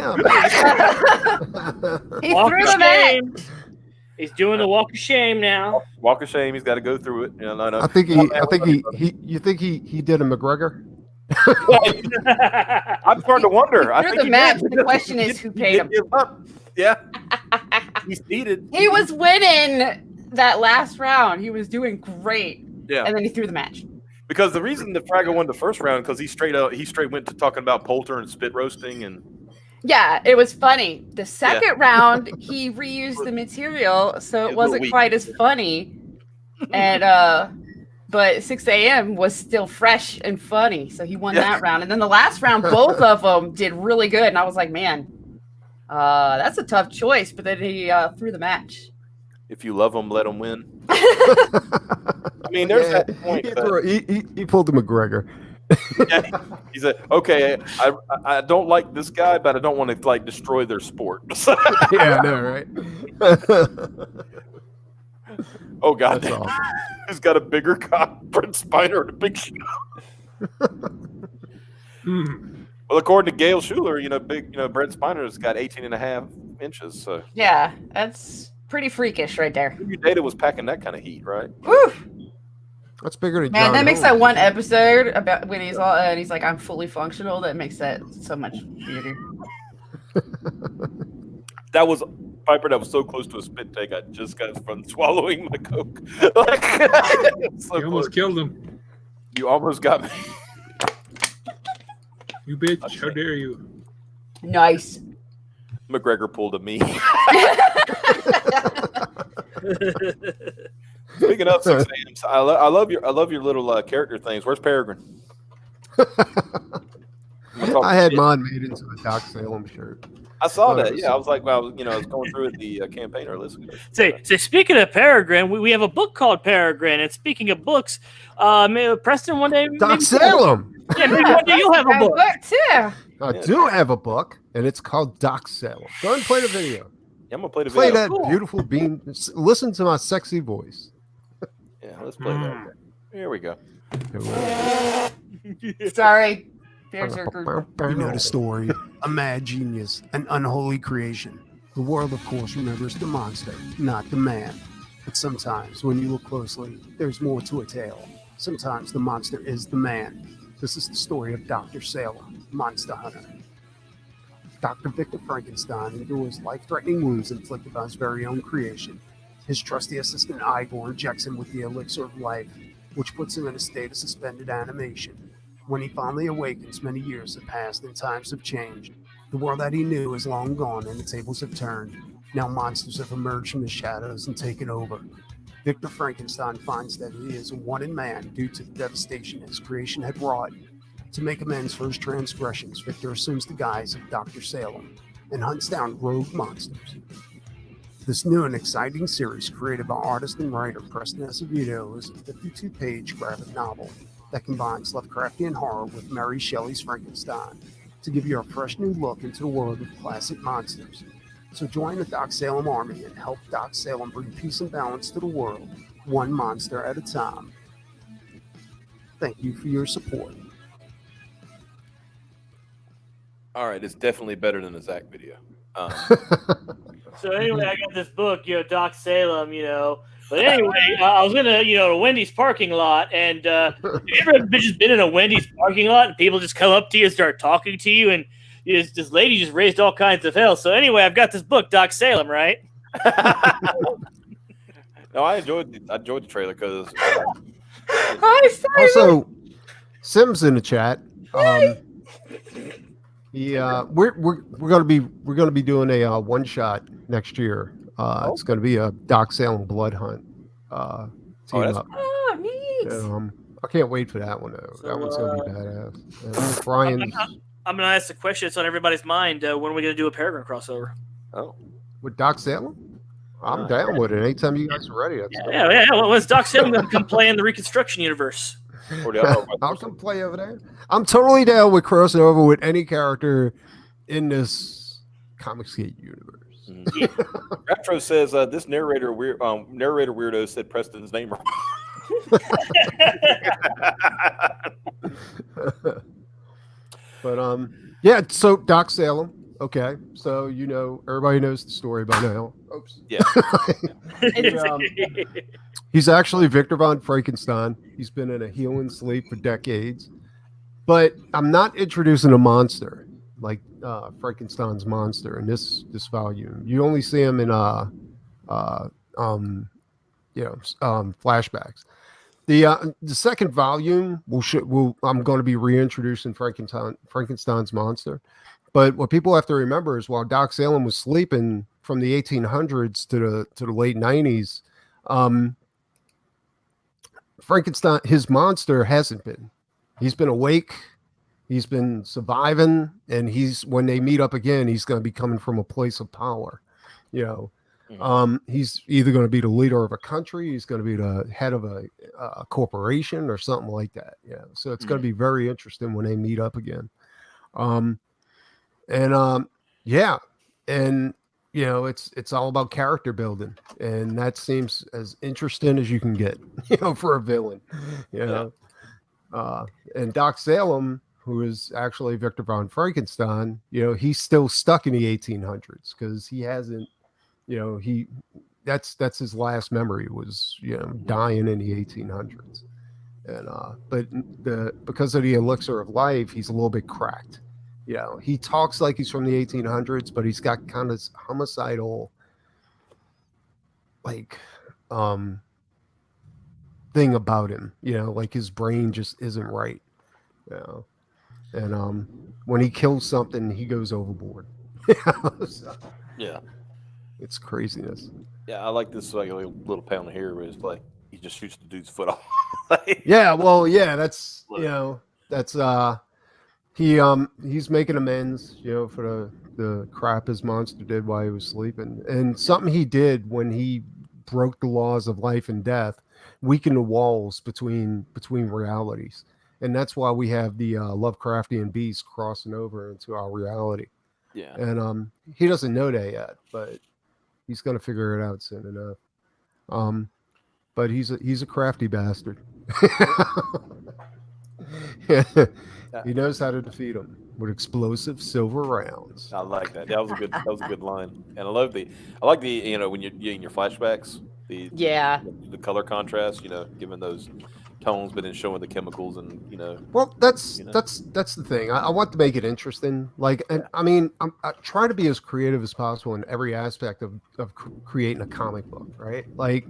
He threw the match. He's doing the walk of shame now. Walk of shame. He's got to go through it. No. I think you think he did a McGregor? I'm starting to wonder. He threw the match. The question is who paid him. Yeah. He's seated. He was winning that last round. He was doing great. Yeah. And then he threw the match. Because the reason that Fraga won the first round because he straight went to talking about Poulter and spit roasting and. Yeah, it was funny. The second round, he reused the material, so it wasn't quite as funny. And but 6 a.m. was still fresh and funny, so he won that round. And then the last round, both of them did really good, and I was like, man, that's a tough choice. But then he threw the match. If you love them, let them win. I mean, there's that point. He pulled the McGregor. Yeah, he said, "Okay, I don't like this guy, but I don't want to like destroy their sport." Yeah, I know, right? Oh God, that's awesome. He's got a bigger cock, Brent Spiner, or the Big Show. Well, according to Gail Schuler, Brent Spiner's got 18.5 inches. So yeah, that's pretty freakish right there. Your data was packing that kind of heat, right? Woo! That's bigger than man. John That makes Holmes. that one episode about when he's all and he's like, "I'm fully functional." That makes that so much weirder. That was Piper. That was so close to a spit take. I just got from swallowing my Coke. You almost killed him. You almost got me. You bitch! How dare you? Nice. McGregor pulled a me. Speaking of 6 a.m., I love your little character things. Where's Peregrine? I had mine made into a Doc Salem shirt. I saw that. Yeah, I was like, well, I was going through the campaign or list. Say, speaking of Peregrine, we have a book called Peregrine. And speaking of books, Preston, one day, Doc Salem. Yeah, maybe one day you'll have a book. too. I do have a book, and it's called Doc Salem. Go ahead and play the video. Yeah, I'm gonna play the Play video. that beautiful beam. Listen to my sexy voice. Yeah, let's play that. Here we go. Sorry. You know the story. A mad genius, an unholy creation. The world, of course, remembers the monster, not the man. But sometimes, when you look closely, there's more to a tale. Sometimes the monster is the man. This is the story of Dr. Salem, Monster Hunter. Dr. Victor Frankenstein endures life-threatening wounds inflicted by his very own creation. His trusty assistant Igor injects him with the elixir of life, which puts him in a state of suspended animation. When he finally awakens, many years have passed and times have changed. The world that he knew is long gone and the tables have turned. Now monsters have emerged from the shadows and taken over. Victor Frankenstein finds that he is a wanted man due to the devastation his creation had wrought. To make amends for his transgressions, Victor assumes the guise of Dr. Salem and hunts down rogue monsters. This new and exciting series, created by artist and writer Preston Asevedo, is a 52-page graphic novel that combines Lovecraftian horror with Mary Shelley's Frankenstein to give you a fresh new look into the world of classic monsters. So join the Doc Salem army and help Doc Salem bring peace and balance to the world, one monster at a time. Thank you for your support. All right, it's definitely better than the Zach video. So anyway, I got this book, Doc Salem, But anyway, I was in a Wendy's parking lot, and have you ever just been in a Wendy's parking lot and people just come up to you and start talking to you, and this lady just raised all kinds of hell. So anyway, I've got this book, Doc Salem, right? No, I enjoyed the trailer because. Also, Sim's in the chat. We're gonna be doing a one shot next year. It's gonna be a Doc Salem blood hunt. Team up. Oh, neat. I can't wait for that one though. So, that one's gonna be badass. Brian's I'm gonna ask the question that's on everybody's mind. When are we gonna do a Peregrine crossover? Oh, with Doc Salem. I'm down with it. Anytime you guys are ready. Yeah. When's Doc Salem gonna come play in the Reconstruction universe? I'll come play over there. I'm totally down with crossing over with any character in this Comicsgate universe. Retro says this narrator weirdo said Preston's name wrong. But yeah. So Doc Salem. Okay, so everybody knows the story by now. Oops. Yeah. He's actually Victor von Frankenstein. He's been in a healing sleep for decades. But I'm not introducing a monster like Frankenstein's monster in this volume. You only see him in flashbacks. The second volume I'm going to be reintroducing Frankenstein's monster. But what people have to remember is while Doc Salem was sleeping from the 1800s to the late 90s, Frankenstein, his monster, hasn't been. He's been awake. He's been surviving, and when they meet up again, he's going to be coming from a place of power. He's either going to be the leader of a country, he's going to be the head of a corporation, or something like that. Yeah, so it's going to be very interesting when they meet up again. It's all about character building, and that seems as interesting as you can get, for a villain, and Doc Salem, who is actually Victor von Frankenstein, he's still stuck in the 1800s because he hasn't, that's his last memory was, dying in the 1800s. And, but because of the elixir of life, he's a little bit cracked. He talks like he's from the 1800s, but he's got kind of homicidal, thing about him, like his brain just isn't right. And when he kills something, he goes overboard. Yeah, it's craziness. Yeah, I like this little panel here where it's like he just shoots the dude's foot off. Yeah, well, yeah, that's that's he's making amends, for the crap his monster did while he was sleeping, and something he did when he broke the laws of life and death, weakened the walls between realities, and that's why we have the Lovecraftian beast crossing over into our reality. Yeah, and he doesn't know that yet, but he's gonna figure it out soon enough. But he's a crafty bastard. He knows how to defeat him with explosive silver rounds. I like that. That was a good line. And I like the when you're in your flashbacks, the color contrast, giving those tones, but then showing the chemicals and Well, that's the thing. I want to make it interesting. Like, and I mean, I try to be as creative as possible in every aspect of creating a comic book, right? Like,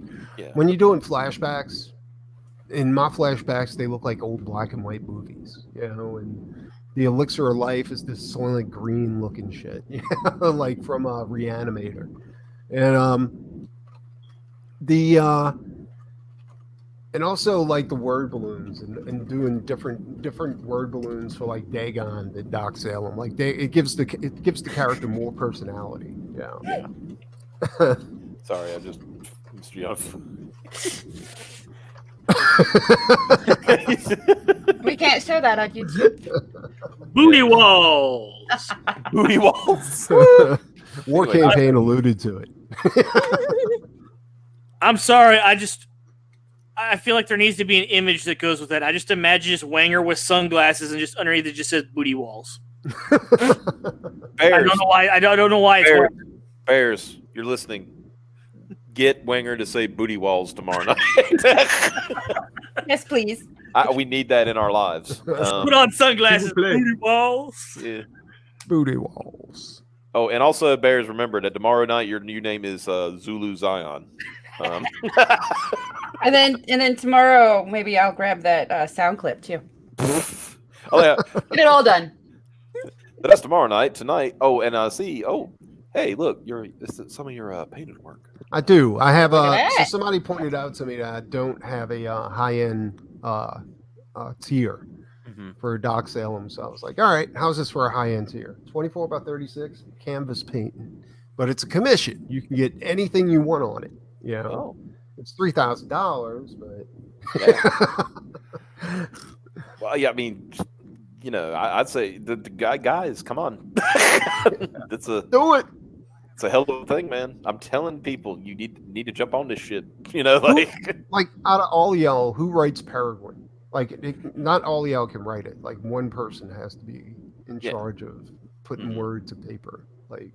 when you're doing flashbacks, in my flashbacks, they look like old black and white movies, and the elixir of life is this Soylent Green looking shit, like from a Reanimator, and and also like the word balloons and doing different word balloons for like Dagon and Doc Salem. Like it gives the character more personality. Yeah. Sorry, I just missed you off. We can't show that on YouTube. Booty walls. Booty walls. War Campaign alluded to it. I'm sorry. I feel like there needs to be an image that goes with that. I just imagine just Wanger with sunglasses and just underneath it just says booty walls. Bears. I don't know why. I don't know why it's Bears, you're listening. Get Wanger to say booty walls tomorrow night. Yes, please. We need that in our lives. Put on sunglasses. Booty walls. Yeah. Booty walls. Oh, and also, Bears, remember that tomorrow night your new name is Zulu Zion. And then tomorrow maybe I'll grab that sound clip too. Oh yeah, Get it all done. but that's tomorrow night. Tonight. Oh, and see. Oh, hey, look, this is some of your painted work. I do. I have Look at so that. somebody pointed out to me that I don't have a high-end tier for Doc Salem. So I was like, all right, how's this for a high-end tier? 24 by 36 canvas painting, but it's a commission. You can get anything you want on it. Oh. It's $3,000, but Yeah. Well, yeah, I mean, I'd say the guys, come on. Do it. It's a hell of a thing, man. I'm telling people, you need to jump on this shit. Like out of all y'all, who writes Peregrine? Like, not all y'all can write it. Like, one person has to be in charge of putting word to paper. Like,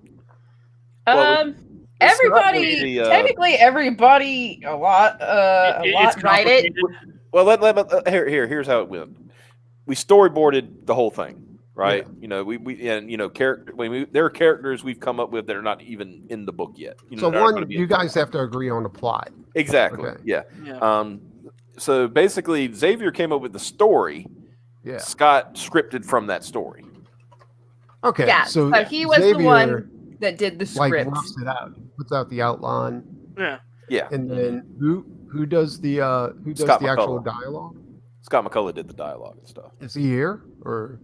Everybody, technically everybody, a lot write it. Well, here's how it went. We storyboarded the whole thing, right? Yeah. There are characters we've come up with that are not even in the book yet. You guys have to agree on the plot. Exactly. Okay. Yeah. So basically, Xavier came up with the story. Yeah. Scott scripted from that story. Okay. Yeah. So he was Xavier, the one that did the like, script. roughs it out. He puts out the outline. Yeah. Yeah. And then who does the Scott actual McCullough. dialogue? Scott McCullough did the dialogue and stuff. Is he here or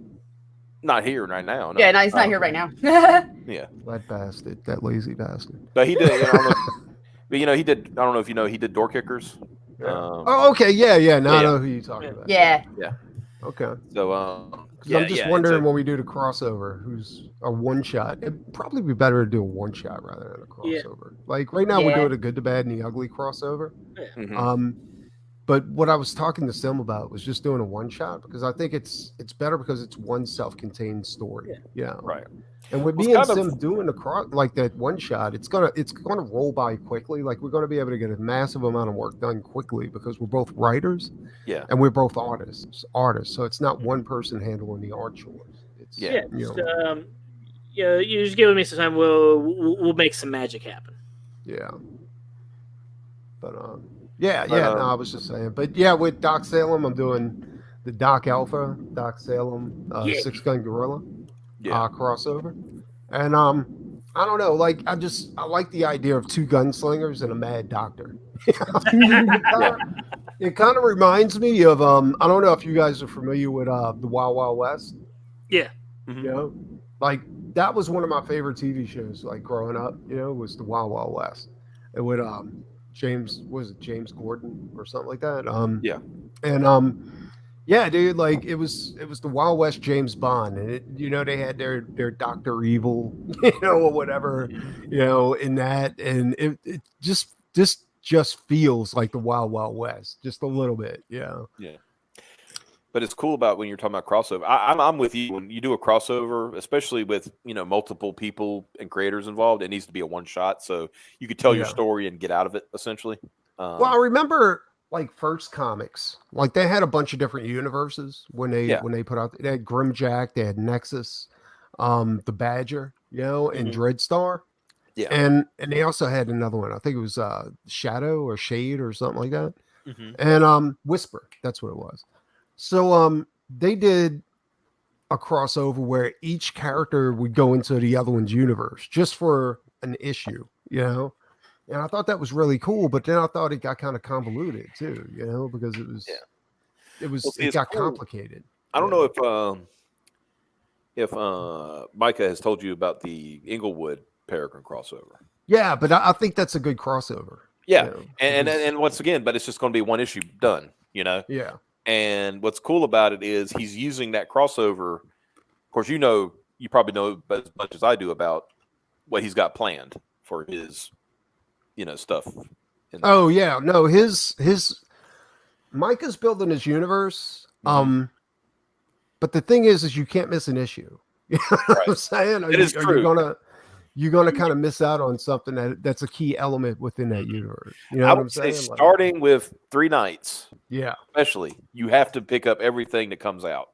Not here right now. No. Yeah, no, he's not here right now. Yeah. that bastard, that lazy bastard? But he did. He did. I don't know if you know. He did Door Kickers. Yeah. Oh, okay. Yeah. Now I Yeah. know who you're talking about. Yeah. Okay. So, 'Cause I'm just wondering when we do the crossover, who's a one shot. It'd probably be better to do a one shot rather than a crossover. Like right now, we're doing a good, the bad, and the ugly crossover. Mhm. But what I was talking to Sim about was just doing a one shot because I think it's better because it's one self-contained story. Yeah. Right. And with Well, me and it's kind Sim doing the like that one shot, it's gonna roll by quickly. Like we're gonna be able to get a massive amount of work done quickly because we're both writers. Yeah. And we're both artists. So it's not one person handling the art chores. It's, Yeah. You just give me some time. We'll make some magic happen. Yeah. But no, I was just saying. But yeah, with Doc Salem, I'm doing the Doc Alpha, Doc Salem, 6-Gun Gorilla crossover. And I don't know. Like I like the idea of two gunslingers and a mad doctor. It kind of reminds me of I don't know if you guys are familiar with the Wild Wild West. Yeah. Mhm. You know, like that was one of my favorite TV shows. Like growing up, was the Wild Wild West. It would James Gordon or something like that. Yeah. And yeah, dude, like it was the Wild West James Bond, and they had their Doctor Evil, or whatever, in that, and it just feels like the Wild Wild West, just a little bit, Yeah. But it's cool about when you're talking about crossover. I'm with you. When you do a crossover, especially with multiple people and creators involved, it needs to be a one shot, so you could tell your story and get out of it essentially. Well, I remember like first comics, like they had a bunch of different universes when they put out. They had Grimjack, they had Nexus, the Badger, and Dreadstar. Yeah, and they also had another one. I think it was Shadow or Shade or something like that. Mhm. And Whisper, that's what it was. So they did a crossover where each character would go into the other one's universe just for an issue, And I thought that was really cool, but then I thought it got kind of convoluted too, because it got cool. complicated. I don't know if Micah has told you about the Inglewood Peregrine crossover. Yeah, but I think that's a good crossover. Yeah, and once again, but it's just going to be one issue done, Yeah. And what's cool about it is he's using that crossover. Of course, you probably know as much as I do about what he's got planned for his, stuff. Oh yeah, no, his Micah's building his universe. But the thing is you can't miss an issue. You know what I'm saying? It is true. You're gonna kind of miss out on something that's a key element within that universe. You know I what I'm would say saying? starting with 3 nights, Yeah. especially, you have to pick up everything that comes out.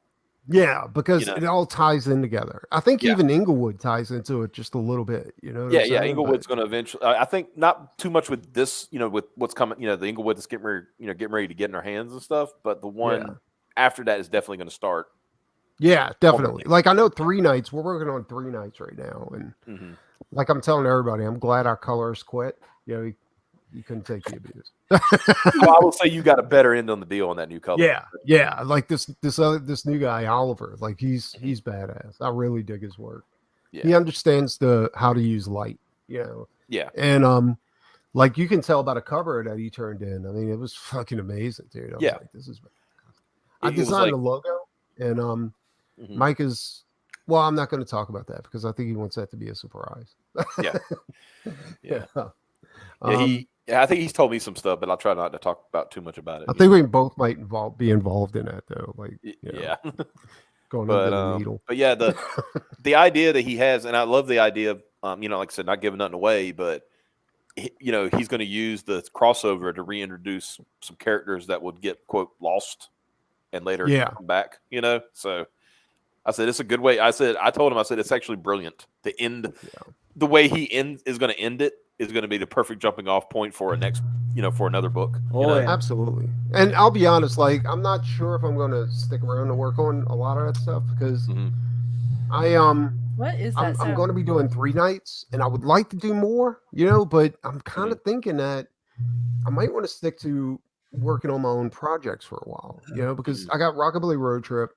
Yeah, because it all ties in together. I think even Inglewood ties into it just a little bit. You know? What I'm saying? Inglewood's going to eventually. I think not too much with this. With what's coming. The Inglewood that's getting ready to get in our hands and stuff. But the one after that is definitely going to start. Yeah, definitely. Like I know 3 nights. We're working on 3 nights right now, and like I'm telling everybody, I'm glad our colorist quit. You couldn't take the abuse. Well, I will say you got a better end on the deal on that new color. Yeah. Like this new guy Oliver, like he's badass. I really dig his work. Yeah. He understands how to use light. Yeah. And like you can tell by the cover that he turned in. I mean, it was fucking amazing, dude. I was like, this is. I designed the logo, and Mike is. Well, I'm not going to talk about that because I think he wants that to be a surprise. I think he's told me some stuff, but I'll try not to talk about too much about it. I think we both might be involved in that, though. Like, going under the needle. But yeah, the idea that he has, and I love the idea of, like I said, not giving nothing away, but he's going to use the crossover to reintroduce some characters that would get quote lost and later come back. So I said it's a good way. I told him it's actually brilliant to end the way he is going to end it. Is going to be the perfect jumping off point for a next, for another book. Absolutely. And I'll be honest, like I'm not sure if I'm going to stick around to work on a lot of that stuff because what is that? I'm going to be doing 3 nights, and I would like to do more, but I'm kind of thinking that I might want to stick to working on my own projects for a while, because I got Rockabilly Road Trip,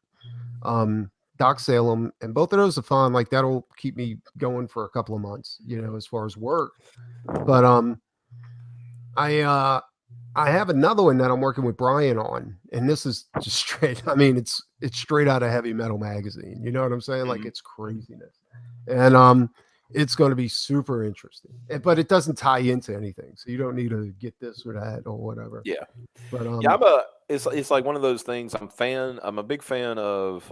Doc Salem, and both of those are fun. Like that'll keep me going for a couple of months, as far as work. But I have another one that I'm working with Brian on, and this is just straight. I mean, it's straight out of Heavy Metal magazine. You know what I'm saying? Like it's craziness, and it's going to be super interesting. But it doesn't tie into anything, so you don't need to get this or that or whatever. Yeah, but it's like one of those things. I'm a big fan of.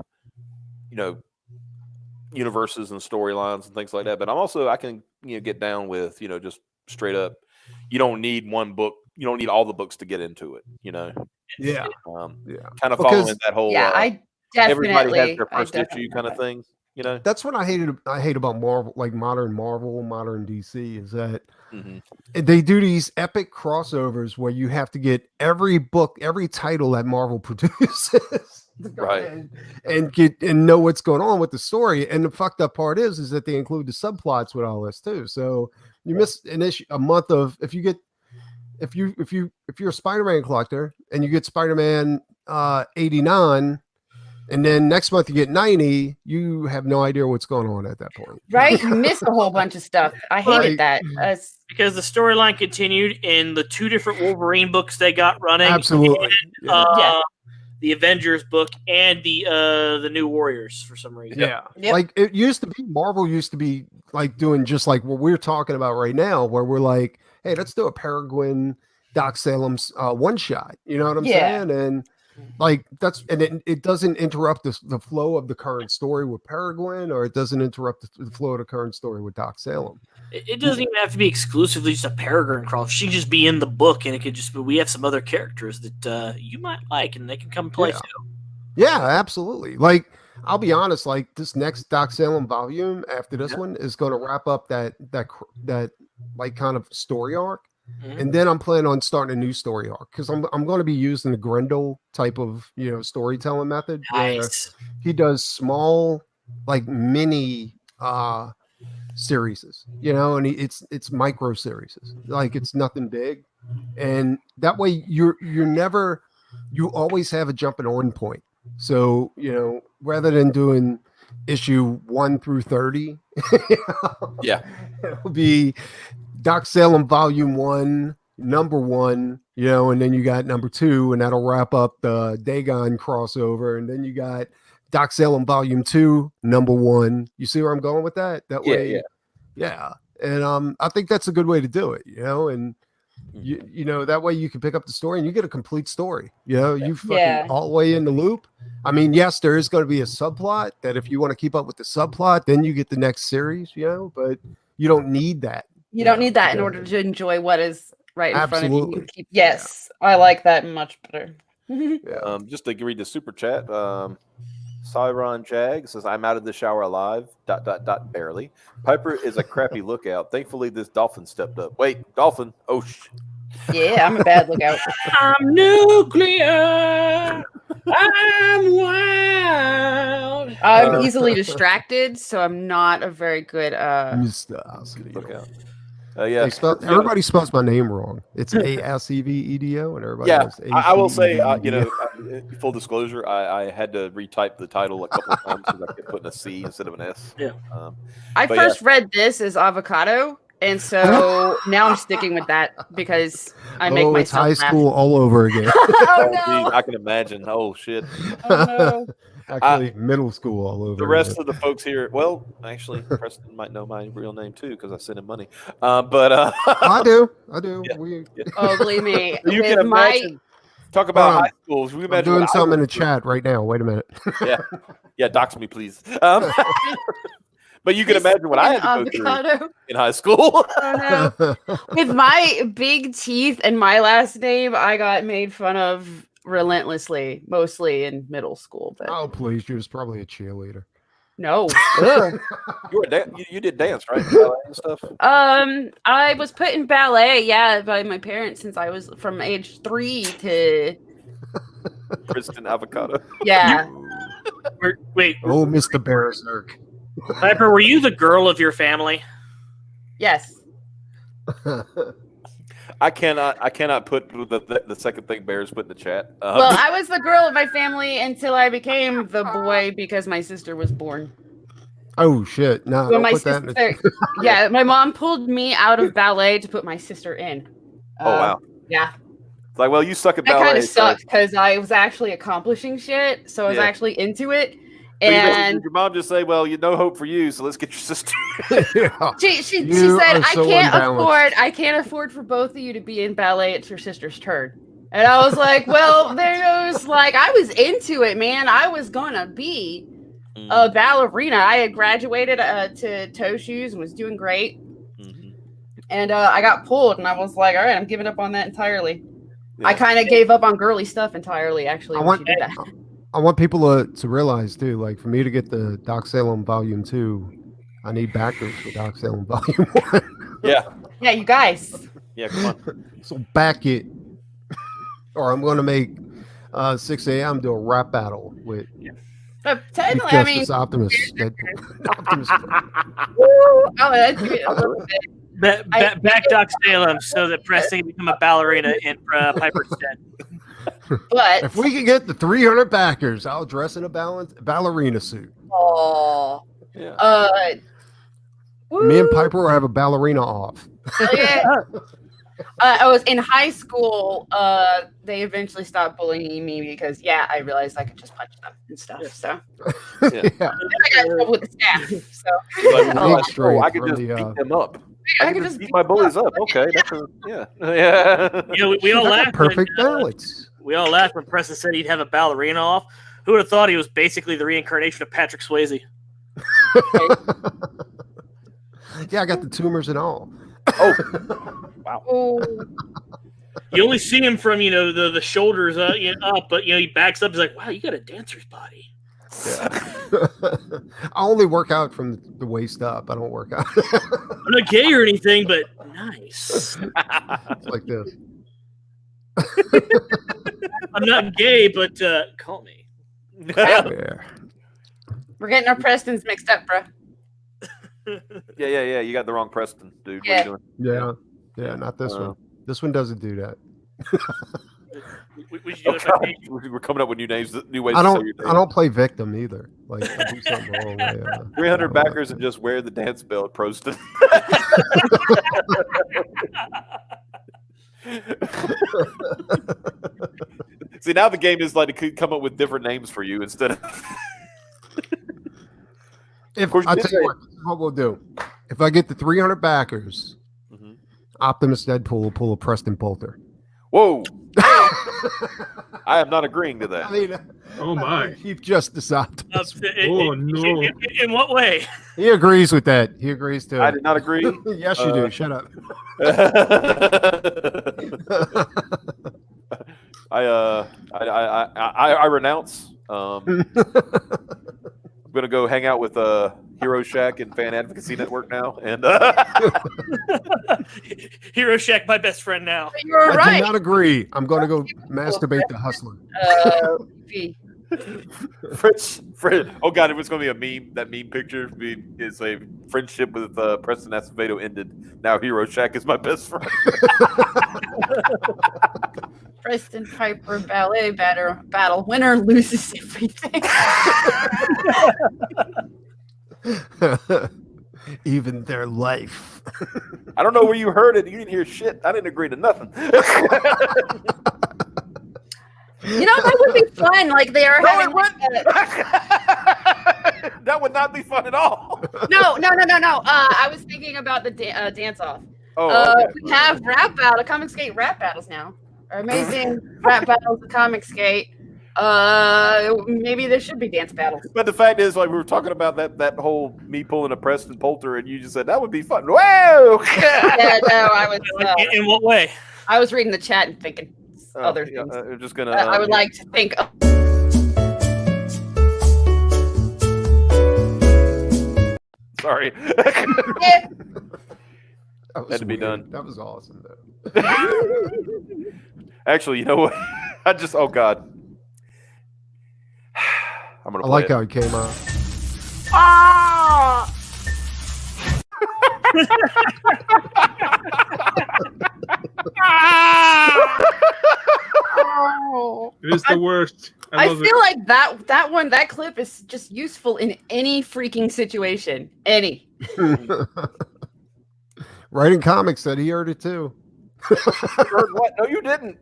Universes and storylines and things like that. But I can get down with just straight up. You don't need one book. You don't need all the books to get into it. Yeah. Kind of following that whole. I definitely. Everybody has their first issue kind of thing. That's what I hate about Marvel, like modern Marvel, modern DC, is that they do these epic crossovers where you have to get every book, every title that Marvel produces. to go Right. in and get and know what's going on with the story. And the fucked up part is that they include the subplots with all this too. So you miss an issue, a month of if you're a Spider-Man collector and you get Spider-Man 89, and then next month you get 90, you have no idea what's going on at that point. Right? You missed a whole bunch of stuff. I hated that. Because the storyline continued in the 2 different Wolverine books they got running. Absolutely. And, the Avengers book and the New Warriors for some reason. Yeah. Yep. Like it used to be, Marvel used to be like doing just like what we're talking about right now, where we're like, hey, let's do a Peregrine Doc Salem's one shot. You know what I'm saying? And like it doesn't interrupt the flow of the current story with Peregrine, or it doesn't interrupt the flow of the current story with Doc Salem. It doesn't even have to be exclusively just a Peregrine crawl. She can just be in the book, and it could just be we have some other characters that you might like, and they can come play too. Yeah, absolutely. Like I'll be honest, like this next Doc Salem volume after this one is going to wrap up that like kind of story arc. And then I'm planning on starting a new story arc because I'm going to be using the Grendel type of storytelling method. Nice. Where he does small like mini series, and it's micro series, like it's nothing big, and that way you always have a jumping on point. So rather than doing issue 1 through 30, it'll be Doc Salem Volume 1, number 1, and then you got number 2, and that'll wrap up the Dagon crossover, and then you got Doc Salem Volume 2, number 1. You see where I'm going with that? That way, yeah. And I think that's a good way to do it, and that way you can pick up the story and you get a complete story. You fucking all the way in the loop. I mean, yes, there is going to be a subplot that if you want to keep up with the subplot, then you get the next series, but you don't need that. You don't need that in order to enjoy what is right in front of you. Yes, Yeah. I like that much better. Just to read the super chat, Cyron Jag says, "I'm out of the shower alive. ... Barely. Piper is a crappy lookout. Thankfully, this dolphin stepped up. Wait, dolphin? Oh Yeah, I'm a bad lookout. I'm nuclear. I'm wild. I'm easily distracted, so I'm not a very good Mr. lookout. Everybody spells my name wrong. It's Asevedo, and everybody else. I will say, full disclosure, I had to retype the title a couple of times because I kept putting a C instead of an S. Yeah. I first read this as avocado, and so now I'm sticking with that because I make myself it's high laugh. school all over again. Oh no! Geez, I can imagine. Oh shit. Oh no! Actually, middle school all over. The rest of the folks here, well, actually, Preston might know my real name too because I sent him money. But I do. Yeah. Oh, believe me. You can imagine. Talk about high schools. We I'm doing something in the chat right now. Wait a minute. Yeah, dox me, please. But you can imagine what I had to go through in high school. Oh, no. With my big teeth and my last name, I got made fun of relentlessly, mostly in middle school. But Oh, please. You was probably a cheerleader. no. You did dance, right? Ballet and stuff. I was put in ballet, by my parents since I was from age 3 to Preston Avocado. yeah. Wait, Oh, Mr. Berserk. Piper, were you the girl of your family? Yes. I cannot put the second thing Bears put in the chat. Well, I was the girl of my family until I became the boy because my sister was born. Oh shit! No, Well, don't my put that in sister, my mom pulled me out of ballet to put my sister in. Oh wow! Yeah, It's like, well, you suck at that ballet. kind of sucked because I was actually accomplishing shit, so I was actually into it. But And did your mom just say, "Well, no hope for you, so let's get your sister." Yeah. she You said, are so unbalanced. I can't afford for both of you to be in ballet. It's your sister's turn. And I was like, well, there goes, like, I was into it, man. I was gonna be a ballerina. I had graduated to toe shoes and was doing great. Mm-hmm. And I got pulled, and I was like, all right, I'm giving up on that entirely. Yeah. I kind of gave up on girly stuff entirely, actually. When she did that. I want people to realize too, like for me to get the Doc Salem Volume 2, I need backers for Doc Salem Volume 1. Yeah. Yeah, you guys. Yeah, come on. So back it, or I'm going to make 6 a.m. do a rap battle with But Chief technically, I mean, Justice Optimus. Deadpool. Optimus. oh, that's good. A little bit. Back Doc Salem so that Preston can become a ballerina in Piper's stead. But If we can get the 300 backers, I'll dress in a ballerina suit. oh, Yeah. Me and Piper will have a ballerina off. yeah. I was in high school. They eventually stopped bullying me because, I realized I could just punch them and stuff. So Yeah. I got in trouble with the staff. So I could just beat them up. I could just beat my bullies up. Okay, yeah. We all laughed. Perfect balance. We all laughed when Preston said he'd have a ballerina off. Who would have thought he was basically the reincarnation of Patrick Swayze? Yeah, I got the tumors and all. Oh, wow. oh, You only see him from the shoulders up, but he backs up. He's like, "Wow, you got a dancer's body." Yeah. I only work out from the waist up. I don't work out. I'm not gay or anything, but nice. It's like this. I'm not gay, but call me. Yeah. we're getting our Prestons mixed up, bro. Yeah. You got the wrong Preston, dude. Yeah. What are you doing? Yeah, not this one. This one doesn't do that. We're coming up with new names, new ways I to say your don't. name. I don't play victim either. Like I do something wrong. 300 backers and just wear the dance bell at Preston. See, now the game is like it could come up with different names for you instead of. If course, I tell you what, this is what we'll do. If I get the 300 backers, Optimus Deadpool will pull a Preston Bolter. Whoa! I am not agreeing to that. I mean, Oh my! Chief Justice Optimus. Oh no! In what way? He agrees with that. He agrees to. I did not agree. Yes, you do. Shut up. I renounce. I'm gonna go hang out with Hero Shack and Fan Advocacy Network now, and Hero Shack, my best friend now. You're I right. do not agree. I'm going to go masturbate the hustler. V. Oh god, it was gonna be a meme. That meme picture is a friendship with Preston Asevedo ended. Now Hero Shack is my best friend. Preston Piper ballet battle. Winner loses everything. Even their life. I don't know where you heard it. You didn't hear shit. I didn't agree to nothing. That would be fun. Like they are having. That would not be fun at all. No. I was thinking about the dance off. Oh, okay. We have Comic Skate rap battles now. Our amazing rap battles at Comic Skate. Maybe there should be dance battles. But the fact is, like we were talking about that whole me pulling a Preston Polter, and you just said that would be fun. Whoa! Yeah, no, I was. In what way? I was reading the chat and thinking other things. We're just gonna. I would like to think. Sorry. Yeah. Had to be done. That was awesome, though. Actually, you know what? Oh god. I'm gonna. I like it. how it came out. Ah! Oh. It is the worst. I love feel like that clip is just useful in any freaking situation. Any. Writing Comics said he heard it too. Heard what? No, you didn't.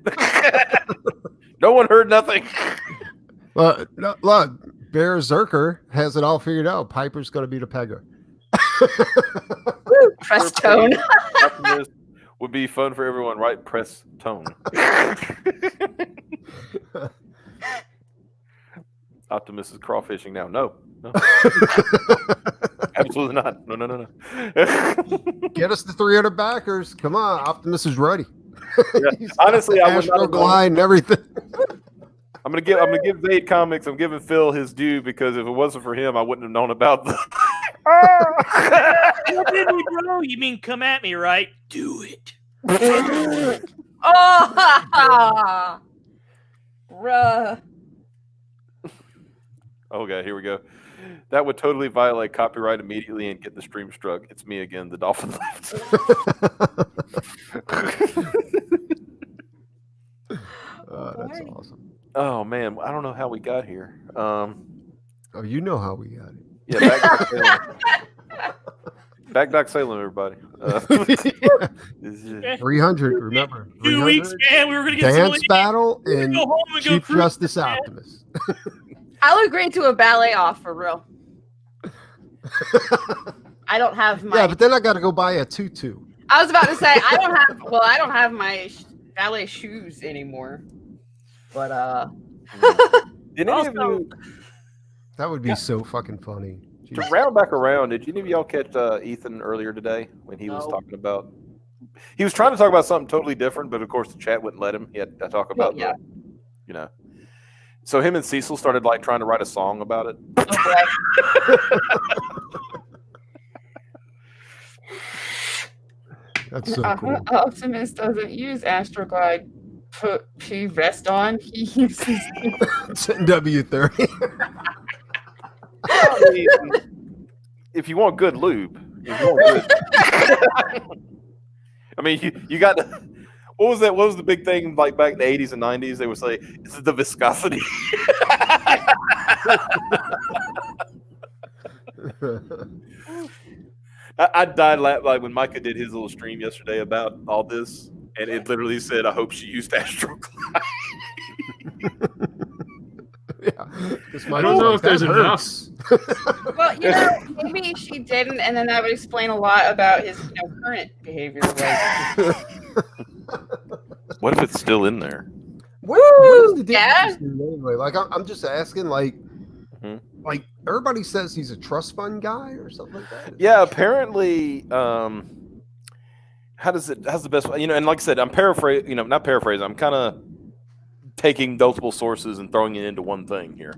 No one heard nothing. No, look, Bear Zerker has it all figured out. Piper's going to be the pegger. Press tone. Optimus would be fun for everyone, right? Press tone. Optimus is crawfishing now. No. Absolutely not. No. Get us the 300 backers. Come on, Optimus is ready. Yeah. Honestly, I would not glide and everything. I'm gonna give Zayd Comics. I'm giving Phil his due because if it wasn't for him, I wouldn't have known about the. What did we, bro? You mean come at me, right? Do it. Oh, bro. Okay, here we go. That would totally violate copyright immediately and get the stream struck. It's me again, the dolphin left. That's awesome. Oh man, I don't know how we got here. Oh, you know how we got it. Yeah, back Doc Salem. Back Doc Salem, everybody. 300, remember. 2 weeks, man. We were gonna get Dance Battle and go home and go Chief cruise, Justice man. Optimus. I'll agree to a ballet off for real. I don't have my. Yeah, but then I got to go buy a tutu. I was about to say I don't have my ballet shoes anymore. But Did any of you, That would be so fucking funny. to Jesus. round back around, did any of y'all catch Ethan earlier today when he was No. talking about? He was trying to talk about something totally different, but of course the chat wouldn't let him. He had to talk about, yeah. So him and Cecil started like trying to write a song about it. That's so cool. Optimus doesn't use Astroglide. He rest on. He uses. It's W30. I mean, if you want good lube, I mean, you got. What was that? What was the big thing like back in the 80s and 90s? They would say it's the viscosity. I died like when Micah did his little stream yesterday about all this, and it literally said, "I hope she used Astroglide." I don't know if there's enough. Well, maybe she didn't, and then that would explain a lot about his current behavior. What if it's still in there? What is the difference anyway? Like, I'm just asking, like, like everybody says he's a trust fund guy or something like that. Yeah, apparently. How's the best way? And like I said, I'm paraphrasing. Not paraphrasing. I'm kind of taking multiple sources and throwing it into one thing here.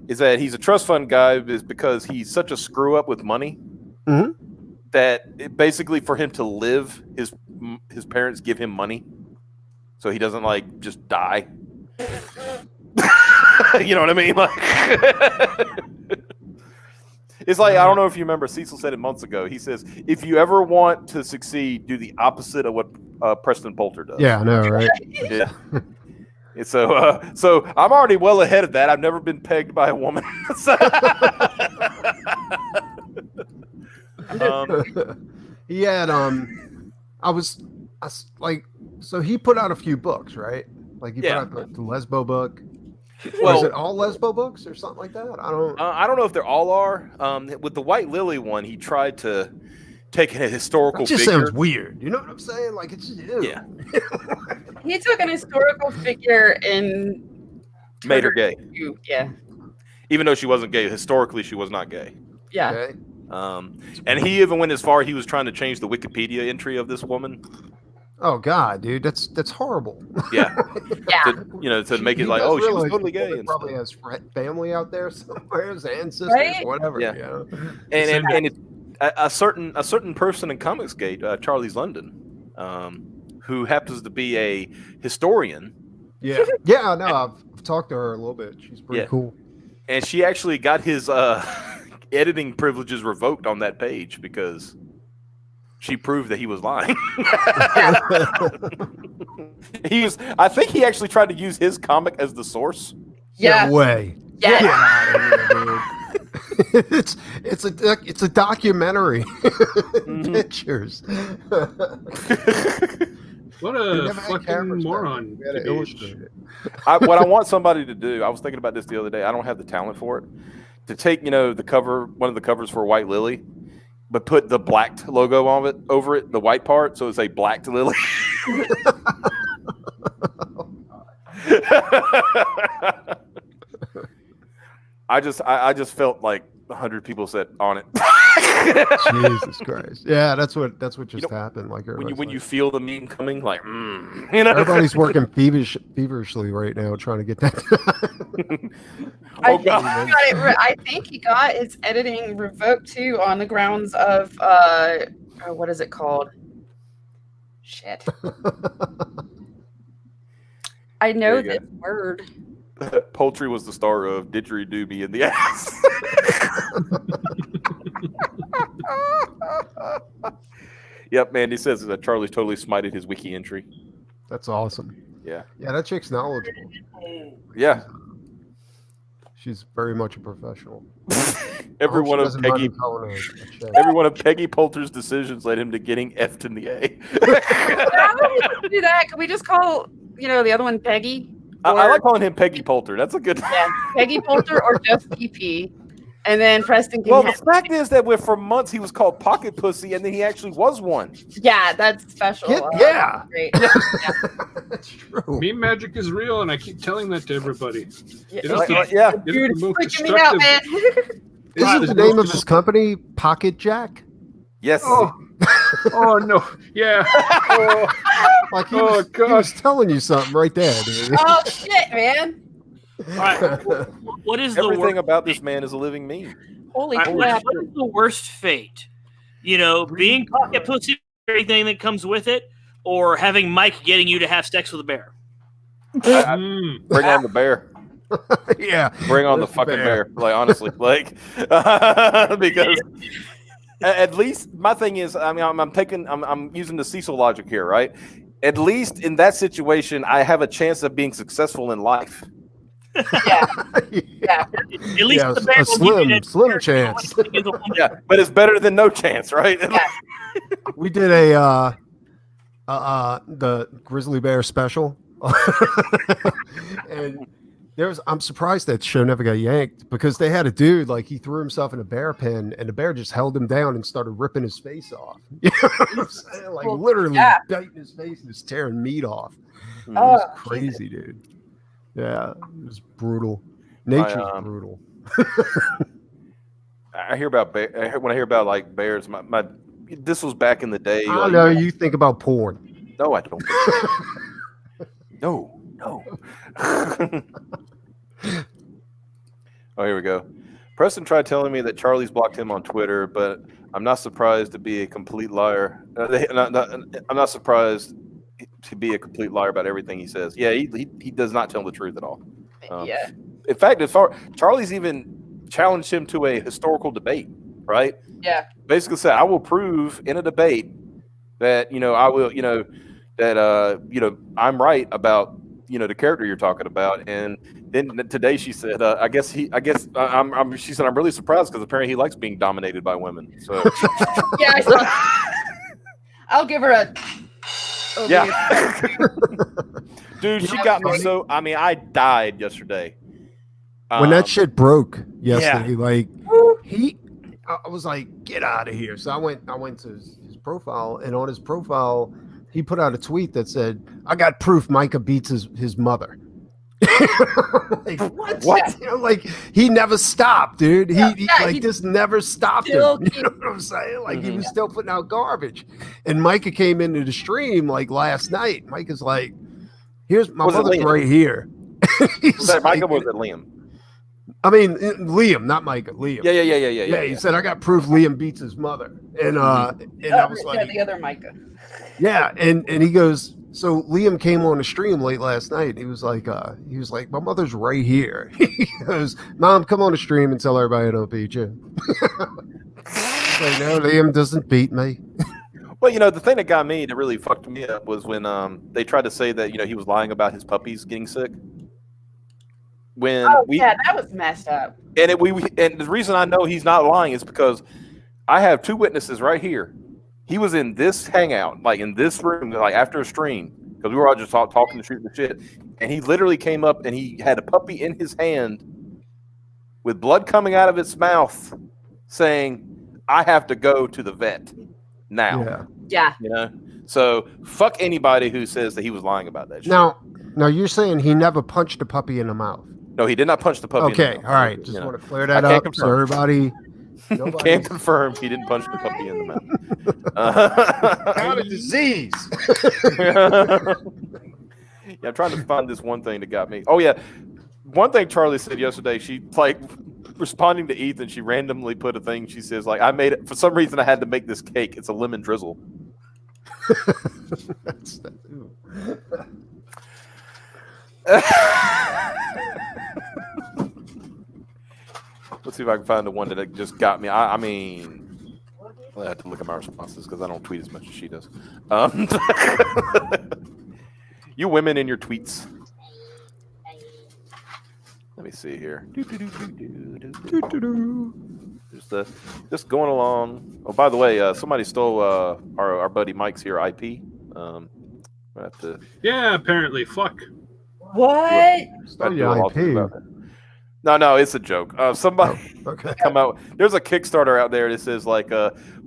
Is that he's a trust fund guy is because he's such a screw up with money that basically for him to live, his parents give him money so he doesn't like just die. You know what I mean? Like, it's like, I don't know if you remember, Cecil said it months ago. He says, if you ever want to succeed, do the opposite of what Preston Poulter does. Yeah, I know, right? Yeah. And so I'm already well ahead of that. I've never been pegged by a woman. He had so he put out a few books, right? Like he put out the Lesbo book. Well, is it all Lesbo books or something like that? I don't know if they all are. With the White Lily one, he tried to take a historical just figure. Sounds weird. You know what I'm saying? Like it's just yeah. He took an historical figure and made her gay. Yeah. Even though she wasn't gay, historically she was not gay. Yeah. Okay. And he even went as far he was trying to change the Wikipedia entry of this woman. Oh God, dude, that's horrible. Yeah. Yeah. To make it like, she was totally gay. And probably has family out there somewhere, his ancestors, right? whatever. Yeah. And it's a certain person in Comicsgate, Charlie's London, who happens to be a historian. Yeah. Yeah. No, I've talked to her a little bit. She's pretty cool. And she actually got his editing privileges revoked on that page because she proved that he was lying. I think he actually tried to use his comic as the source. Yeah. No way. Yeah. Get out of here, dude. It's a documentary. Pictures. What a fucking moron. What I want somebody to do, I was thinking about this the other day. I don't have the talent for it. To take, one of the covers for White Lily, but put the black logo on it over it, the white part, so it's a black lily. I just felt like 100 people said on it. Jesus Christ! Yeah, that's what just happened. Like when you feel the meme coming, like everybody's working feverishly right now trying to get that. I think he got his editing revoked too on the grounds of what is it called? Shit. I know There you this word. Poultry was the star of Didgeridoo Me in the Ass. Yep, man. He says that Charlie's totally smited his wiki entry. That's awesome. Yeah. Yeah, that chick's knowledgeable. Yeah. She's very much a professional. Every one of Peggy Poulter's decisions led him to getting F'd in the A. How do we do that? Can we just call, the other one Peggy? I like calling him Peggy Poulter. That's a good. Yeah, Peggy Poulter or just PP. And then Preston can Well, the fact is that for months he was called Pocket Pussy, and then he actually was one. Yeah, that's special. Yeah. Great. That's true. Meme magic is real, and I keep telling that to everybody. Yeah. It is the, Yeah. it is Dude, the most freaking me out, destructive. man. Isn't the name of his company Pocket Jack? Yes. Oh no! Yeah. Oh, Like he Oh, was, he God. was telling you something right there, dude. Oh shit, man. All right. What is the Everything worst? about this man is a living meme. Holy All right, crap. what is the worst fate? Being pocket pussy, everything that comes with it, or having Mike getting you to have sex with a bear? Bring on the bear. Yeah. Bring on the That's fucking fair. bear. Like honestly, because at least my thing is, I mean, I'm using the Cecil logic here, right? At least in that situation, I have a chance of being successful in life. Yeah. Yeah. At least Yeah, the bear a will give you that slim bear chance. against a woman. Yeah, but it's better than no chance, right? We did the grizzly bear special. And I'm surprised that show never got yanked because they had a dude like he threw himself in a bear pen and the bear just held him down and started ripping his face off. You know what I'm saying? Like Well, literally yeah. biting his face and just tearing meat off. It Oh, was crazy, dude. Yeah, it was brutal. Nature's brutal. I hear about when I hear about like bears. My this was back in the day. I like, know you think about porn. No, I don't. No. Oh, here we go. Preston tried telling me that Charlie's blocked him on Twitter, but I'm not surprised to be a complete liar. I'm not surprised to be a complete liar about everything he says. Yeah, he does not tell the truth at all. Yeah. In fact, Charlie's even challenged him to a historical debate, right? Yeah. Basically said, I will prove in a debate that, I will, that, I'm right about, the character you're talking about. And then today she said, she said, I'm really surprised because apparently he likes being dominated by women. So Yeah, I saw. I'll give her a. yeah. Dude, she got me so, I died yesterday. When that shit broke yesterday, like I was like, get out of here. So I went to his profile, and on his profile, he put out a tweet that said, I got proof Micah beats his mother. Like, what? Like he never stopped, dude. He just never stopped him. You know what I'm saying? Like he was still putting out garbage. And Micah came into the stream like last night. Micah's like, here's my mother's right here. Micah was it Liam? I mean, Liam, not Micah. Liam. Yeah. He said, I got proof Liam beats his mother. And I was like, the other Micah. yeah. And he goes, so Liam came on the stream late last night. He was like, my mother's right here. He goes, Mom, come on the stream and tell everybody I don't beat you. Like, no, Liam doesn't beat me. Well, the thing that got me, that really fucked me up, was when they tried to say that, he was lying about his puppies getting sick. That was messed up. And and the reason I know he's not lying is because I have two witnesses right here. He was in this hangout, like in this room, like after a stream, because we were all just talking and shooting the shit. And he literally came up and he had a puppy in his hand with blood coming out of its mouth, saying, "I have to go to the vet now." Yeah. So fuck anybody who says that he was lying about that shit. Now you're saying he never punched a puppy in the mouth. No, he did not punch the puppy. Okay, in the mouth. all right. Just want to clear that up so everybody. Can't confirm he didn't punch the puppy in the mouth. Got a disease. Yeah, I'm trying to find this one thing that got me. Oh yeah, one thing Charlie said yesterday. She responding to Ethan. She randomly put a thing. She says I made it for some reason. I had to make this cake. It's a lemon drizzle. Let's see if I can find the one that just got me. I mean, I have to look at my responses because I don't tweet as much as she does. You women in your tweets. Let me see here. Just going along. Oh, by the way, somebody stole our buddy Mike's here IP. Have to. Yeah, apparently. Fuck. What? Stole your IP. No, it's a joke. Somebody Okay. come out. There's a Kickstarter out there that says like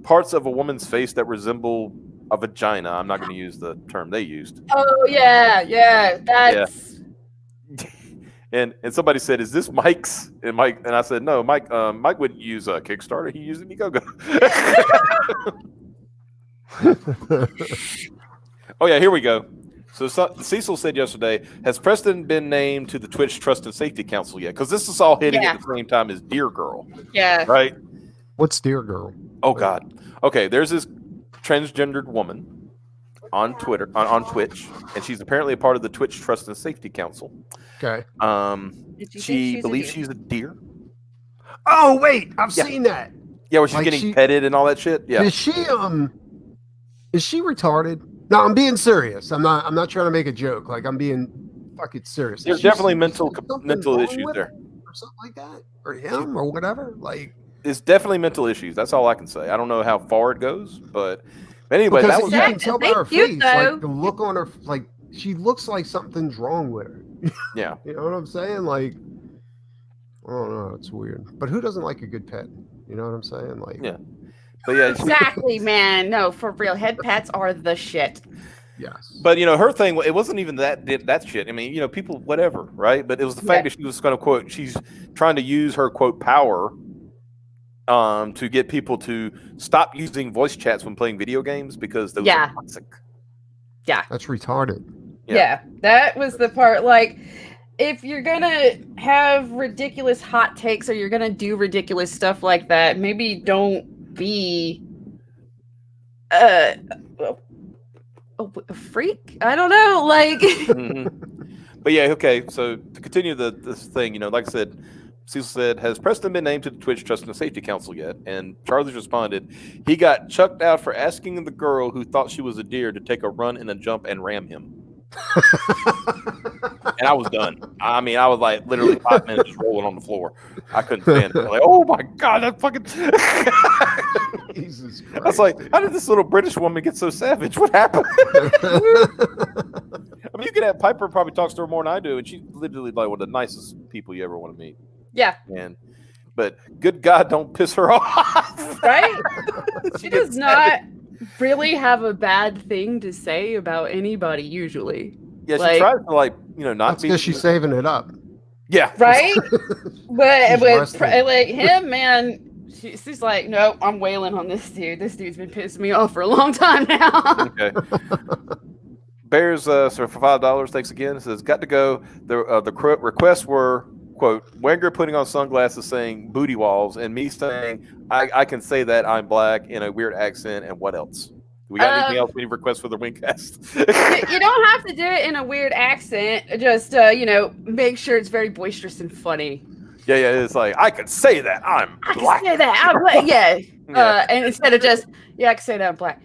parts of a woman's face that resemble a vagina. I'm not going to use the term they used. Oh yeah, that's. And somebody said, "Is this Mike's?" And I said, "No, Mike. Mike wouldn't use a Kickstarter. He used Indiegogo." Oh yeah, here we go. So Cecil said yesterday, has Preston been named to the Twitch Trust and Safety Council yet? Because this is all hitting at the same time as Dear Girl. Yeah. Right? What's Dear Girl? Oh, God. Okay, there's this transgendered woman on Twitter, on Twitch, and she's apparently a part of the Twitch Trust and Safety Council. Okay. She believes she's a deer. Oh, wait. I've seen that. Yeah, where she's getting petted and all that shit. Yeah. Is she retarded? No, I'm being serious. I'm not trying to make a joke. Like, I'm being fucking serious. There's definitely mental issues there, or something like that, or him, or whatever. Like, it's definitely mental issues. That's all I can say. I don't know how far it goes, but anyway, because that was you can tell by her face, though. like the look on her, like she looks like something's wrong with her. Yeah, you know what I'm saying? Like, I don't know. It's weird, but who doesn't like a good pet? You know what I'm saying? Like, yeah. But yeah, exactly, man. No, for real, head pats are the shit. Yes. But her thing, it wasn't even that shit. I mean, people, whatever, right? But it was the fact that she was going to quote. She's trying to use her quote power, to get people to stop using voice chats when playing video games because those are toxic. Yeah, that's retarded. Yeah, that was the part. Like, if you're gonna have ridiculous hot takes or you're gonna do ridiculous stuff like that, maybe don't be a freak. I don't know, like. But yeah, okay. So to continue this thing, like I said, Cecil said, has Preston been named to the Twitch Trust and Safety Council yet? And Charlie's responded, he got chucked out for asking the girl who thought she was a deer to take a run and a jump and ram him. And I was done. I mean, I was like literally 5 minutes just rolling on the floor. I couldn't stand it. Like, oh my God, that fucking. Jesus Christ. I was like, how did this little British woman get so savage? What happened? I mean, you could have Piper probably talks to her more than I do, and she's literally like one of the nicest people you ever want to meet. Yeah. But good God, don't piss her off. Right? She does not really have a bad thing to say about anybody usually. Yeah, she tries to not be. Because she's saving it up. Yeah. Right? But with like him, man, she's like, no, I'm wailing on this dude. This dude's been pissing me off for a long time now. Okay. Bears, so for $5, thanks again. It says, got to go. The requests were, quote, Wenger putting on sunglasses saying booty walls, and me saying, I can say that I'm black in a weird accent, and what else? Do we got anything else we need requests for the Wingcast? You don't have to do it in a weird accent. Just, make sure it's very boisterous and funny. Yeah, it's like, I can say that I'm black. I can say that I'm black. Yeah. And instead of just, I can say that I'm black.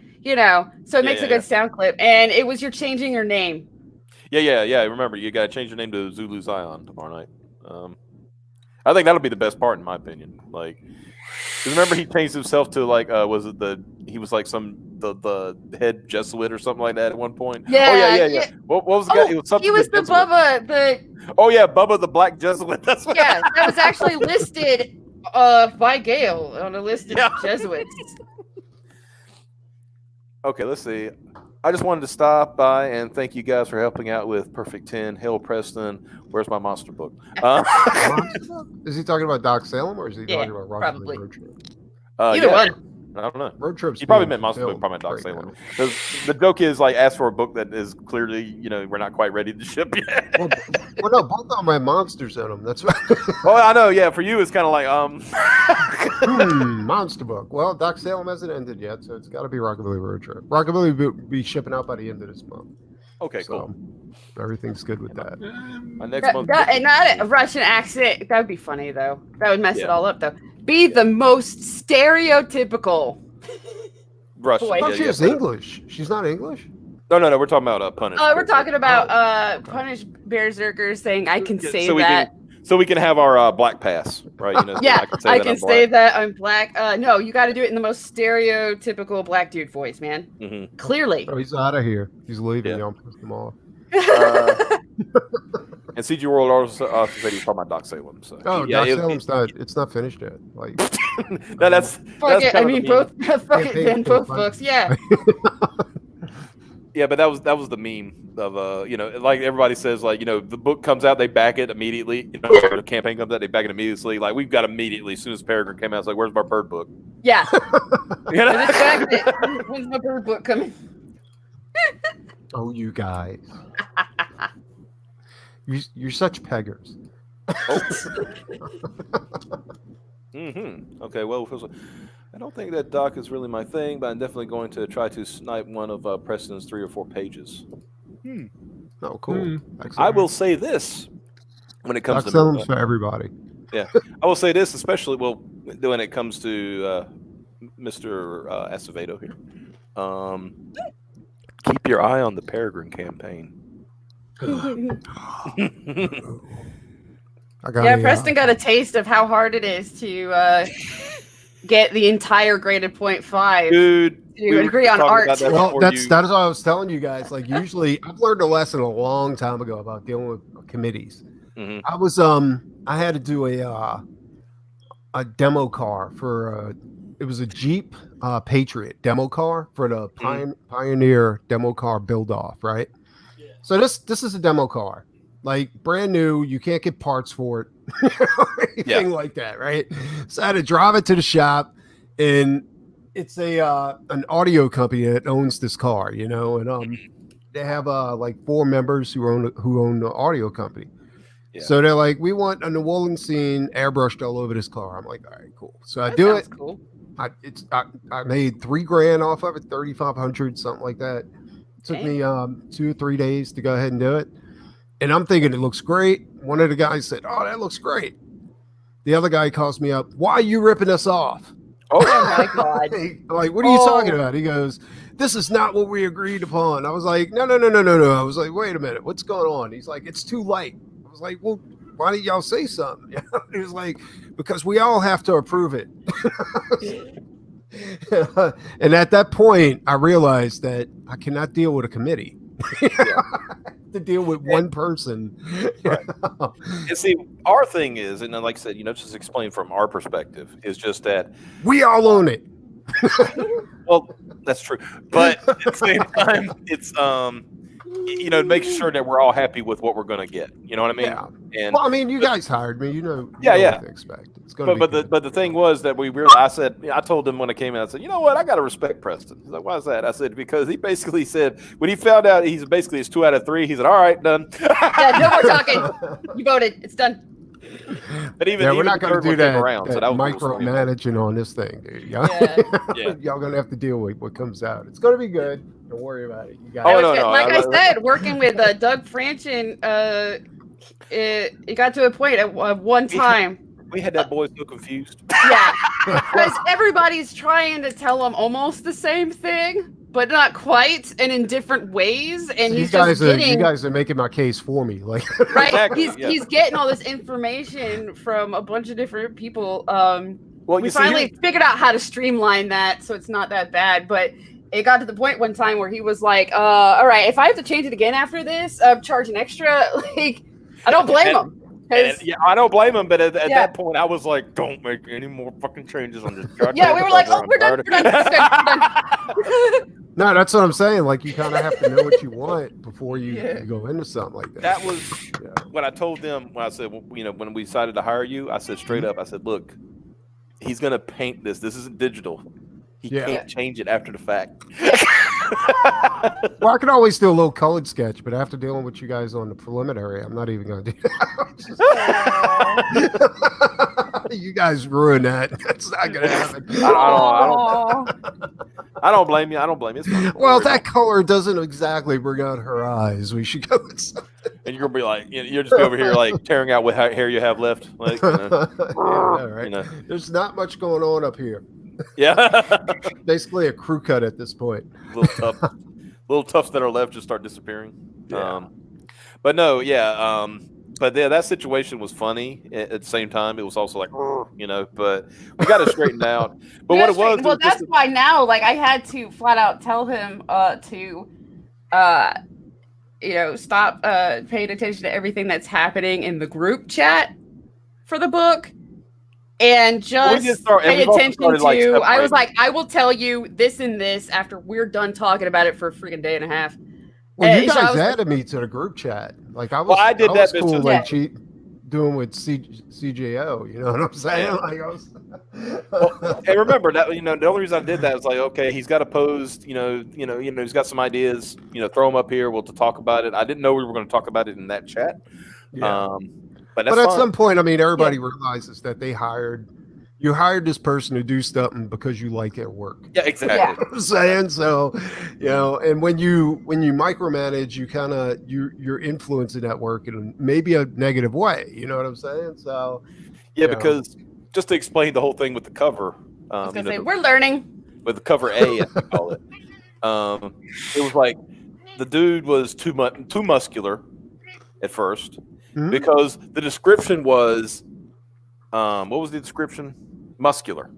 So it makes a good sound clip. And it was you're changing your name. Yeah. Remember, you got to change your name to Zulu Zion tomorrow night. I think that'll be the best part, in my opinion. Like, remember he changed himself to he was like the head Jesuit or something like that at one point. Yeah. What was the guy? It was something. He was the Bubba. Oh yeah, Bubba the Black Jesuit. That's what. Yeah, that was actually listed by Gail on a list of Jesuits. Okay, let's see. I just wanted to stop by and thank you guys for helping out with Perfect 10. Hail Preston. Where's my monster book? Is he talking about Doc Salem or is he talking about probably. Road Trip? Either one. I don't know. Road Trip's He probably meant monster book, probably Doc Salem. The joke is ask for a book that is clearly, we're not quite ready to ship yet. well, no, both of them have monsters in them. That's right. Oh, I know. Yeah, for you, it's kind of like monster book. Well, Doc Salem hasn't ended yet, so it's got to be Rockabilly Road Trip. Rockabilly will be shipping out by the end of this month. Okay, So everything's good with that. My next month. And not a Russian accent. That would be funny though. That would mess it Yeah. all up though. Be the most stereotypical Russian. voice. Oh, Yeah, she's yeah. English. She's not English. No. We're talking about Punish. We're talking about okay. Punish Berserkers saying I can Yeah, say so we that. so we can have our black pass, right? You know, so Yeah, I can I'm say black. that I'm black. No, you got to do it in the most stereotypical black dude voice, man. Mhm. Clearly. Oh, he's out of here. He's leaving. Yeah. Y'all pissed him off. And CG World also said he was talking about Doc Salem. So Oh, yeah, Doc Salem's not. It's not finished yet. Like, no, that's Fuck it. kind I of mean, the meme. both. Fuck it, then both books. Yeah. Yeah, but that was the meme of like everybody says, like, the book comes out, they back it immediately. The campaign comes out, they back it immediately. Like, we've got immediately as soon as Peregrine came out, it's like, where's my bird book? Yeah. You know? Exactly. When's my bird book coming? oh, you guys, you're such peggers. Okay, well, I don't think that Doc is really my thing, but I'm definitely going to try to snipe one of Preston's 3 or 4 pages. Oh, cool. Excellent. I will say this when it comes Doc to Salem's for everybody. Yeah, I will say this, especially when it comes to Mr. Asevedo here. Keep your eye on the Peregrine campaign. I got Yeah, Preston got a taste of how hard it is to get the entire graded 0.5. Dude, to agree on talking art. about that Well, before that is you- what I was telling you guys. Like, usually, I've learned a lesson a long time ago about dealing with committees. Mhm. I had to do a demo car for it was a Jeep Patriot demo car for the Pioneer demo car build off, right? Yeah. So this is a demo car, like brand new. You can't get parts for it, anything like that, right? So I had to drive it to the shop, and it's an audio company that owns this car, and they have like 4 members who own the audio company. Yeah. So they're like, we want a New Orleans scene airbrushed all over this car. I'm like, all right, cool. So I That do sounds it. cool. I made $3,000 off of it, 3,500, something like that. It took me 2 or 3 days to go ahead and do it. And I'm thinking it looks great. One of the guys said, "Oh, that looks great." The other guy calls me up. "Why are you ripping us off?" Oh my god! I'm like, "What are you talking about?" He goes, "This is not what we agreed upon." I was like, No. I was like, "Wait a minute, what's going on?" He's like, "It's too light." I was like, "Well, why didn't y'all say something?" He was like, "Because we all have to approve it." And at that point, I realized that I cannot deal with a committee. To deal with one person. Right. And see, our thing is, and like I said, just explain from our perspective, is just that We all own it. well, that's true, but at the same time, it's making sure that we're all happy with what we're going to get. You know what I mean? Yeah. And Well, I mean, you guys hired me. You know Yeah. what to expect. It's going to be but the thing was that I told him when I came in, I said, you know what, I got to respect Preston. He's like, why is that? I said, because he basically said, when he found out it's 2 out of 3, he said, all right, done. Yeah, no more talking. You voted. It's done. But even we're not the going to third do one came that, around, so that that was funny. micromanaging on this thing, dude. Y'all, Yeah. y'all going to have to deal with what comes out. It's going to be good. Don't worry about it. You got Oh, it. no, Like no, I said, working with Doug Franchin, it got to a point at one time. We had that boy so confused. Yeah, because everybody's trying to tell him almost the same thing, but not quite, and in different ways. And you he's just getting you guys are making my case for me. Like, right. Exactly, He's getting all this information from a bunch of different people. Well, We finally figured out how to streamline that, so it's not that bad. But it got to the point one time where he was like, "All right, if I have to change it again after this, charge an extra." Like, I don't blame him. I don't blame him, but at that point, I was like, "Don't make any more fucking changes on this." Yeah, we were like, "Oh, we're done. We're done." No, that's what I'm saying. Like, you kind of have to know what you want before you go into something like that. That was what I told them when I said, when we decided to hire you. I said straight up, I said, "Look, he's gonna paint this. This isn't digital. He can't change it after the fact." Well, I can always do a little colored sketch, but after dealing with you guys on the preliminary, I'm not even going to do that. You guys ruined that. That's not going to happen. I don't. I don't blame you. I don't blame you. It's fine. Well, that color doesn't exactly bring out her eyes. We should go with something. And you're gonna be like, you'll just be over here like tearing out what hair you have left. Like, Yeah, right. you know. There's not much going on up here. Yeah. Basically a crew cut at this point. little tufts that are left just start disappearing. Yeah. But no, yeah. But yeah, that situation was funny. At the same time, it was also like, but we got it straightened out. But what it was, well, that's why now, like, I had to flat out tell him to, stop paying attention to everything that's happening in the group chat for the book. And just pay attention to. I was like, I will tell you this and this after we're done talking about it for a freaking day and a half. Well, you guys added me to the group chat. Like I was. Well, I did that. Cool, like doing with CJO. You know what I'm saying? Like I was. Hey, remember that? The only reason I did that was like, okay, he's got a post. He's got some ideas. Throw them up here. We'll talk about it. I didn't know we were going to talk about it in that chat. Yeah. But at some point, I mean, everybody realizes that you hired this person to do something because you like their work. Yeah, exactly. Yeah. You know what I'm saying? So, and when you micromanage, you kind of you're influencing that work in maybe a negative way. You know what I'm saying? So, because just to explain the whole thing with the cover, I was gonna say we're learning with the cover A, as we call it. It was like the dude was too muscular at first. Mm-hmm. Because the description was, what was the description? Muscular,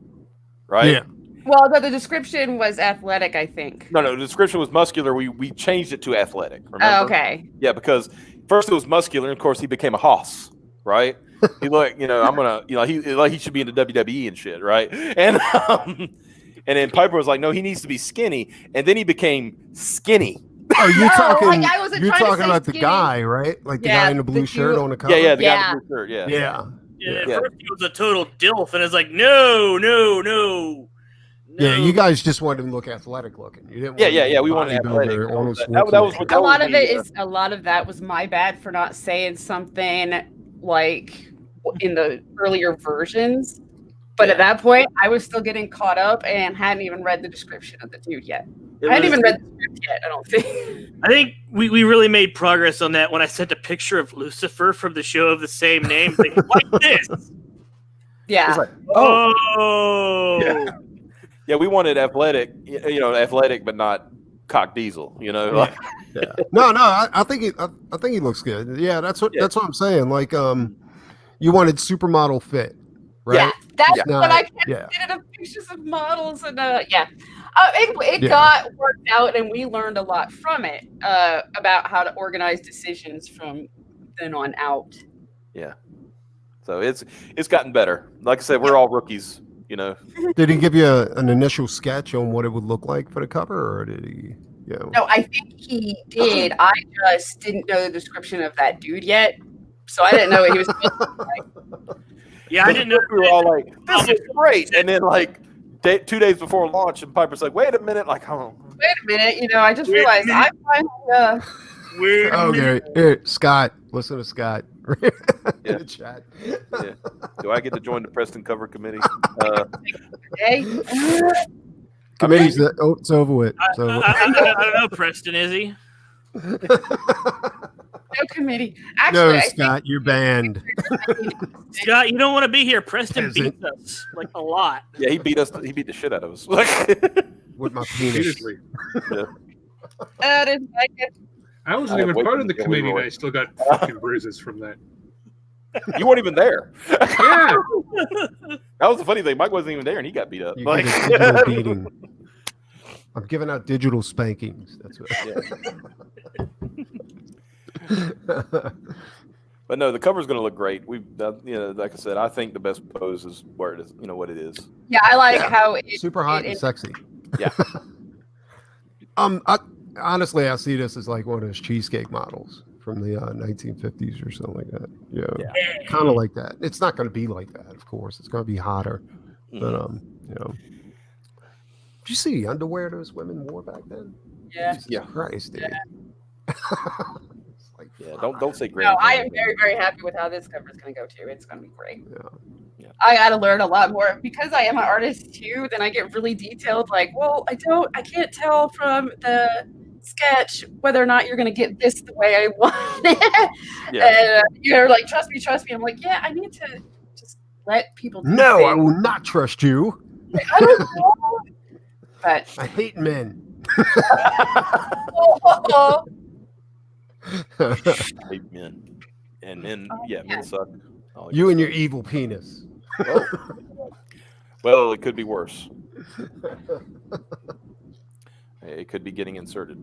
right? Yeah. Well, the description was athletic, I think. No, the description was muscular. We changed it to athletic. Remember? Oh, okay. Yeah, because first it was muscular, and of course he became a hoss, right? He like, I'm gonna, he should be in the WWE and shit, right? And then Piper was like, no, he needs to be skinny, and then he became skinny. Oh, you're talking. Like I wasn't you're talking about skinny. the guy, right? Like the guy in the blue shirt on the cover. Yeah, the guy in the blue shirt. Yeah. At first he was a total dilf, and it's like, no. Yeah, you guys just wanted him to look athletic looking. You didn't. We wanted athletic. A lot of it is a lot of that was my bad for not saying something like in the earlier versions. But at that point, I was still getting caught up and hadn't even read the description of the dude yet. I hadn't even read the script yet, I don't think. I think we really made progress on that when I sent a picture of Lucifer from the show of the same name. Like this. Yeah. Like, oh. Yeah, we wanted athletic, athletic, but not cock diesel, Like, yeah. No, I think he looks good. Yeah, that's what I'm saying. Like, you wanted supermodel fit. Right? Yeah, that's what I kept getting of pictures of models and it got worked out and we learned a lot from it about how to organize decisions from then on out. Yeah, so it's gotten better. Like I said, we're all rookies, Did he give you an initial sketch on what it would look like for the cover, or did he? No, I think he did. I just didn't know the description of that dude yet, so I didn't know what he was supposed to look like. Yeah, I didn't know. We were all like, "This is great," and then 2 days before launch, and Piper's like, "Wait a minute!" Like, hold on. Wait a minute, I just realized I finally. Okay, here, Scott. Listen to Scott in the chat. Yeah. Do I get to join the Preston cover committee? Committee's it's over with. I don't know, Preston. Is he? No committee. Actually, no, Scott, you're banned. Scott, you don't want to be here. Preston beats us a lot. Yeah, he beat us. He beat the shit out of us. With my penis. Yeah. I wasn't even part of the committee, and I still got fucking bruises from that. You weren't even there. Yeah. That was the funny thing. Mike wasn't even there, and he got beat up. Digital beating. I'm giving out digital spankings. That's what. But no, the cover's going to look great. Like I said, I think the best pose is where it is. What it is. Yeah, I like how it's super hot and sexy. Yeah. Honestly, I see this as like one of those cheesecake models from the 1950s or something like that. Yeah. Kind of like that. It's not going to be like that, of course. It's going to be hotter. But did you see the underwear those women wore back then? Yeah. Jesus Christ, dude. Don't say great. No, I am very, very happy with how this cover is going to go too. It's going to be great. Yeah. I got to learn a lot more because I am an artist too. Then I get really detailed. Like, well, I can't tell from the sketch whether or not you're going to get this the way I want it. Yeah. And you're like, trust me. I'm like, yeah, I need to just let people do No, I things. will not trust you. Like, I don't know. But I hate men. Hate men. And men, yeah. men suck. You and your evil penis. Well, it could be worse. It could be getting inserted.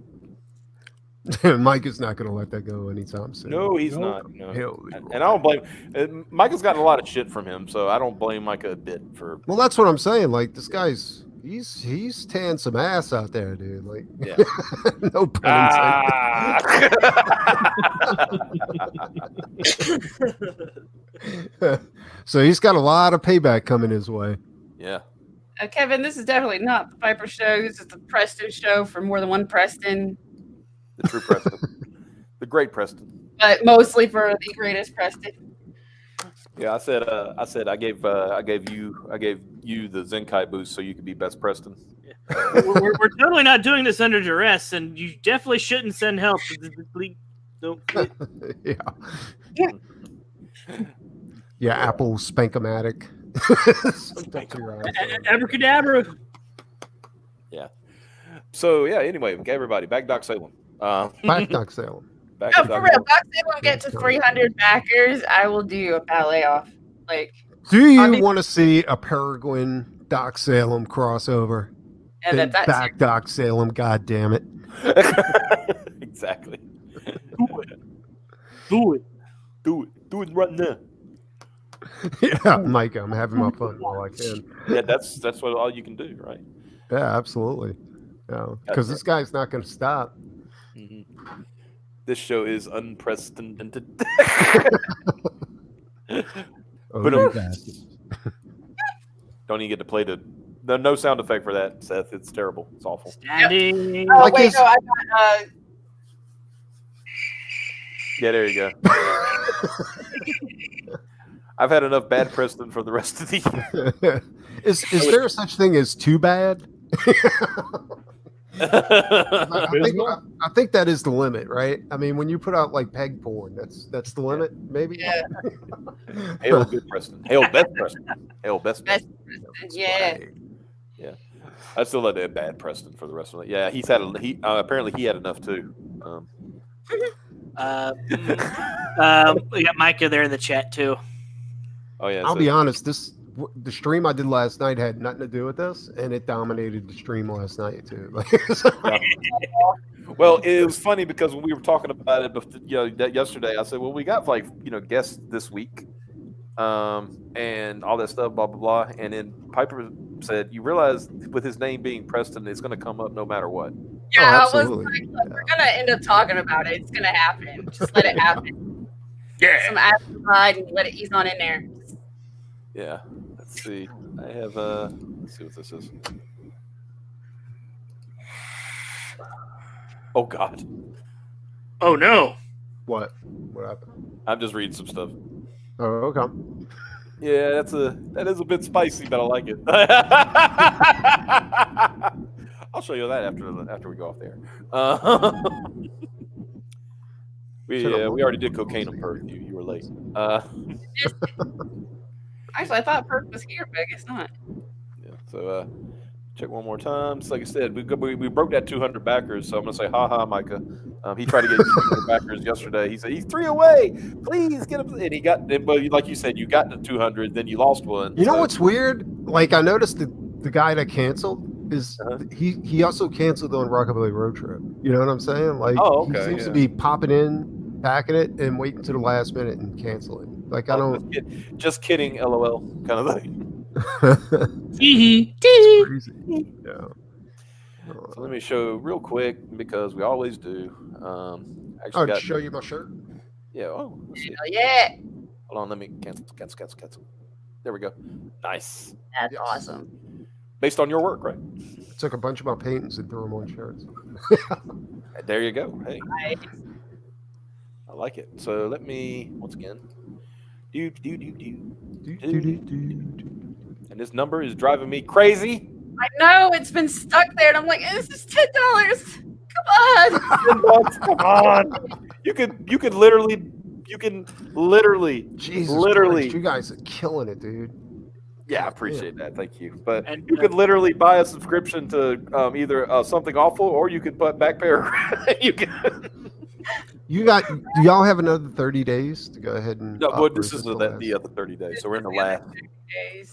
Mike is not going to let that go anytime soon. No, he's not. No. Hell, And I don't blame. Micah's gotten a lot of shit from him, so I don't blame Micah a bit for. Well, that's what I'm saying. Like, this guy's he's tearing some ass out there, dude. Like, Yeah. no pun intended. So he's got a lot of payback coming his way. Yeah. Kevin, this is definitely not the Piper show. This is the Preston show for more than one Preston, The true Preston. The great Preston. but mostly for the greatest Preston. Yeah, I said I gave you the Zenkai boost so you could be best Preston. We're totally not doing this under duress, and you definitely shouldn't send help. Yeah. Yeah, Apple Spankomatic. Abracadabra. Yeah. So yeah. Anyway, everybody, back Doc Salem. Back Doc Salem. Back No, to for Doc real. Salem. Doc Salem get to 300 backers, I will do a ballet off. Like, Do you I mean- want to see a Peregrine Doc Salem crossover? and Then that's back Doc Salem, god damn it. Exactly. Do it. Do it right now. Yeah, Mike, I'm having my fun while I can. Yeah, that's what all you can do, right? Yeah, absolutely. Because this guy's not going to stop. Mm-hmm. This show is unprecedented. Oh, But you bastard. don't even get to play no sound effect for that, Seth. It's terrible. It's awful. Standing. Oh, Like wait, his- no, I got, Yeah, there you go. I've had enough bad Preston for the rest of the year. Is there a such thing as too bad? I think that is the limit, right? I mean, when you put out like peg porn, that's the limit, maybe. yeah, Hail good Preston. Hail best Preston. Hail best Best- Preston. yeah. Yeah. I still let that bad Preston for the rest of it. Yeah, he's had apparently he had enough too. We got Micah there in the chat too. Oh yeah. I'll so- be honest. The stream I did last night had nothing to do with this, and it dominated the stream last night too. Well, it was funny because when we were talking about it, that yesterday, I said, "Well, we got guests this week, and all that stuff, blah blah blah." And then Piper said, "You realize with his name being Preston, it's going to come up no matter what." Yeah, I was absolutely. like, look, we're gonna end up talking about it. It's gonna happen. Just let it happen. Yeah. Some aside and let it ease on in there. Yeah. Let's see. I have let's see what this is. Oh God. Oh no. What happened? I'm just reading some stuff. Oh, okay. Yeah, that is a bit spicy, but I like it. I'll show you that after we go off there. We already did cocaine on Perth. You were late. Actually, I thought Perk was here, but I guess not. Yeah. So check one more time. So like I said, we broke that 200 backers. So I'm gonna say, ha ha, Micah. He tried to get 200 backers yesterday. He said he's 3 away. Please get him. And he got. But like you said, you got to 200, then you lost one. You know so- what's weird? Like I noticed the guy that canceled is he also canceled on Rockabilly Road Trip. You know what I'm saying? Like Oh, he okay, seems to yeah. be popping in, packing it, and waiting to the last minute and canceling. Like I don't. Just kidding, LOL, kind of thing. Tee Crazy. Yeah. So let me show real quick because we always do. Oh, Actually, to show you my shirt. yeah. Oh, let's see. Yeah, Hold on, let me cancel. There we go. Nice. that's Yes. awesome. Based on your work, right? Took a bunch of my paintings and threw them on shirts. There you go. Hey, Nice. I like it. So let me once again. Do. And this number is driving me crazy. I know it's been stuck there, and I'm like, this is $10. Come on. $10, come on. You can literally Jesus literally. Christ, you guys are killing it, dude. Yeah, I appreciate that. Thank you. But And, you could literally buy a subscription to either Something Awful, or you could put back paragraph. You can. Do y'all have another 30 days to go ahead and? No, but this is the other 30 days. So we're in the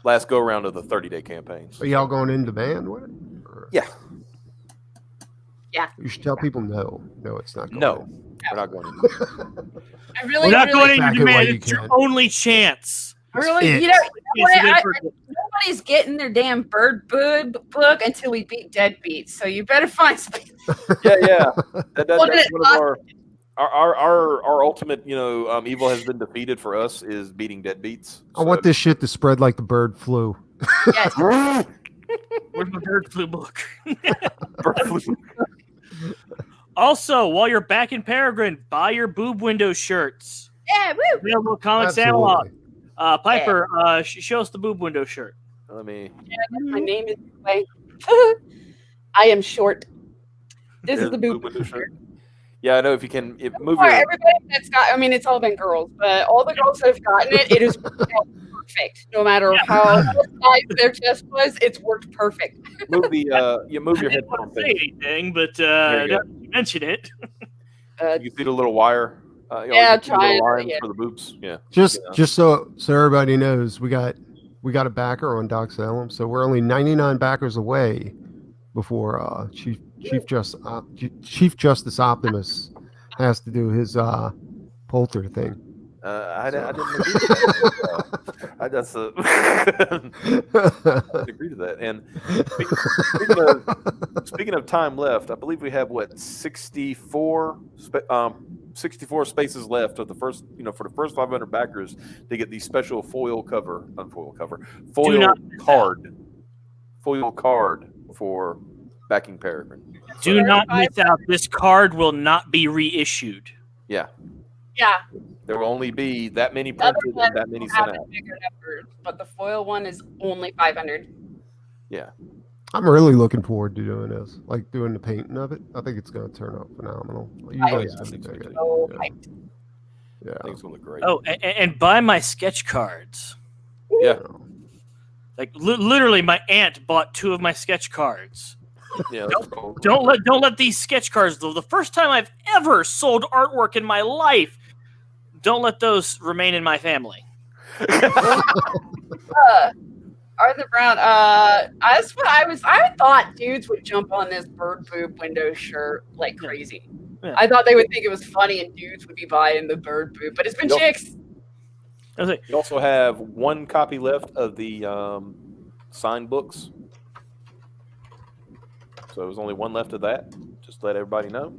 last go round of the 30-day campaigns. Are y'all going into band with it? Or? Yeah. Yeah. You should tell people no. No, it's not. Going No, in. we're not going in. We're not going into Exactly demand. why you It's your can. only chance. Really, It. nobody's getting their damn bird book until we beat Deadbeats. So you better find space. Yeah. That's Well, one it- of our ultimate, evil has been defeated for us is beating deadbeats. I want this shit to spread like the bird flu. Yes. Where's my bird flu book? Also, while you're back in Peregrine, buy your boob window shirts. Yeah. Woo. Available at Comics Absolutely. Analog. Piper, show us the boob window shirt. Let me. My name is. I am short. This is the boob. window shirt. Yeah, I know. If you can move For your. everybody that's got, I mean, it's all been girls, but all the girls that have gotten it, it is perfect. No matter how size their chest was, it's worked perfect. Move the move your I didn't headphone want to say thing. anything, but There you go. now that you mention it. You see the little wire. Yeah, you see the trying, little lines yeah. for the boobs. Yeah. Just so everybody knows, we got a backer on Doc Salem, so we're only 99 backers away before Chief Justice Optimus has to do his Poulter thing. I didn't agree to that. I just didn't agree to that. And speaking of time left, I believe we have 64 spaces left of the first, for the first 500 backers to get the special foil card for backing Peregrine. Do not miss out. This card will not be reissued. Yeah. Yeah. There will only be that many printed and that many sent out. Bigger numbers, but the foil one is only 500. Yeah. I'm really looking forward to doing this, like doing the painting of it. I think it's going to turn out phenomenal. You guys I think so dig it. too. So Yeah. hyped. Yeah. I think it's going to look great. Oh, and buy my sketch cards. Yeah. Like literally, my aunt bought 2 of my sketch cards. Yeah. That's cool. Don't let these sketch cards, though. The first time I've ever sold artwork in my life, don't let those remain in my family. Arthur Brown, that's what I thought dudes would jump on this bird boob window shirt like crazy. Yeah. I thought they would think it was funny and dudes would be buying the bird boob, but it's been Yep. chicks. I was like, We also have 1 copy left of the signed books. So there's only 1 left of that. Just to let everybody know.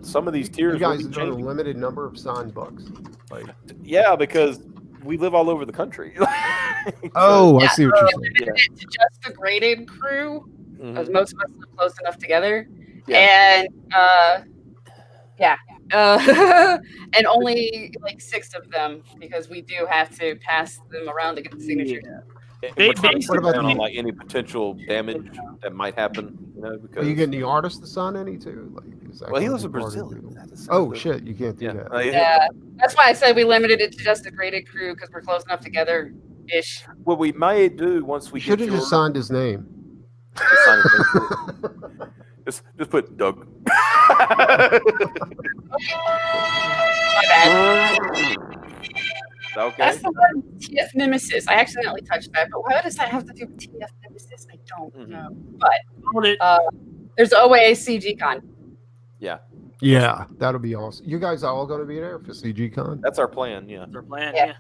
Some of these tiers You guys will are be doing a changing. limited number of signed books. Like, Yeah, because we live all over the country. oh, I see what you're saying. Yeah. It's just the graded crew, because Mhm. most of us live close enough together. Yeah. And and only like 6 of them, because we do have to pass them around to get the signatures. And we're trying to Basically- cut down on like any potential damage that might happen. Because Are you getting the artist to sign any too? Like, is that well, he gonna lives be in part of Brazil. the deal? You have to sign Oh the- shit, you can't do Yeah. that. Yeah, that's why I said we limited it to just the graded crew, because we're close enough together ish. What we may do once we You should get have just signed his name. sign it. just put Doug. My bad. Okay. That's the one TF Nemesis. I accidentally touched that, but what does that have to do with TF Nemesis? I don't Mhm. know. hold it. There's OA CG Con. Yeah, Yeah, that'll be awesome. You guys are all going to be there for CG Con. that's our plan. Yeah, That's our plan. Yeah. Yeah.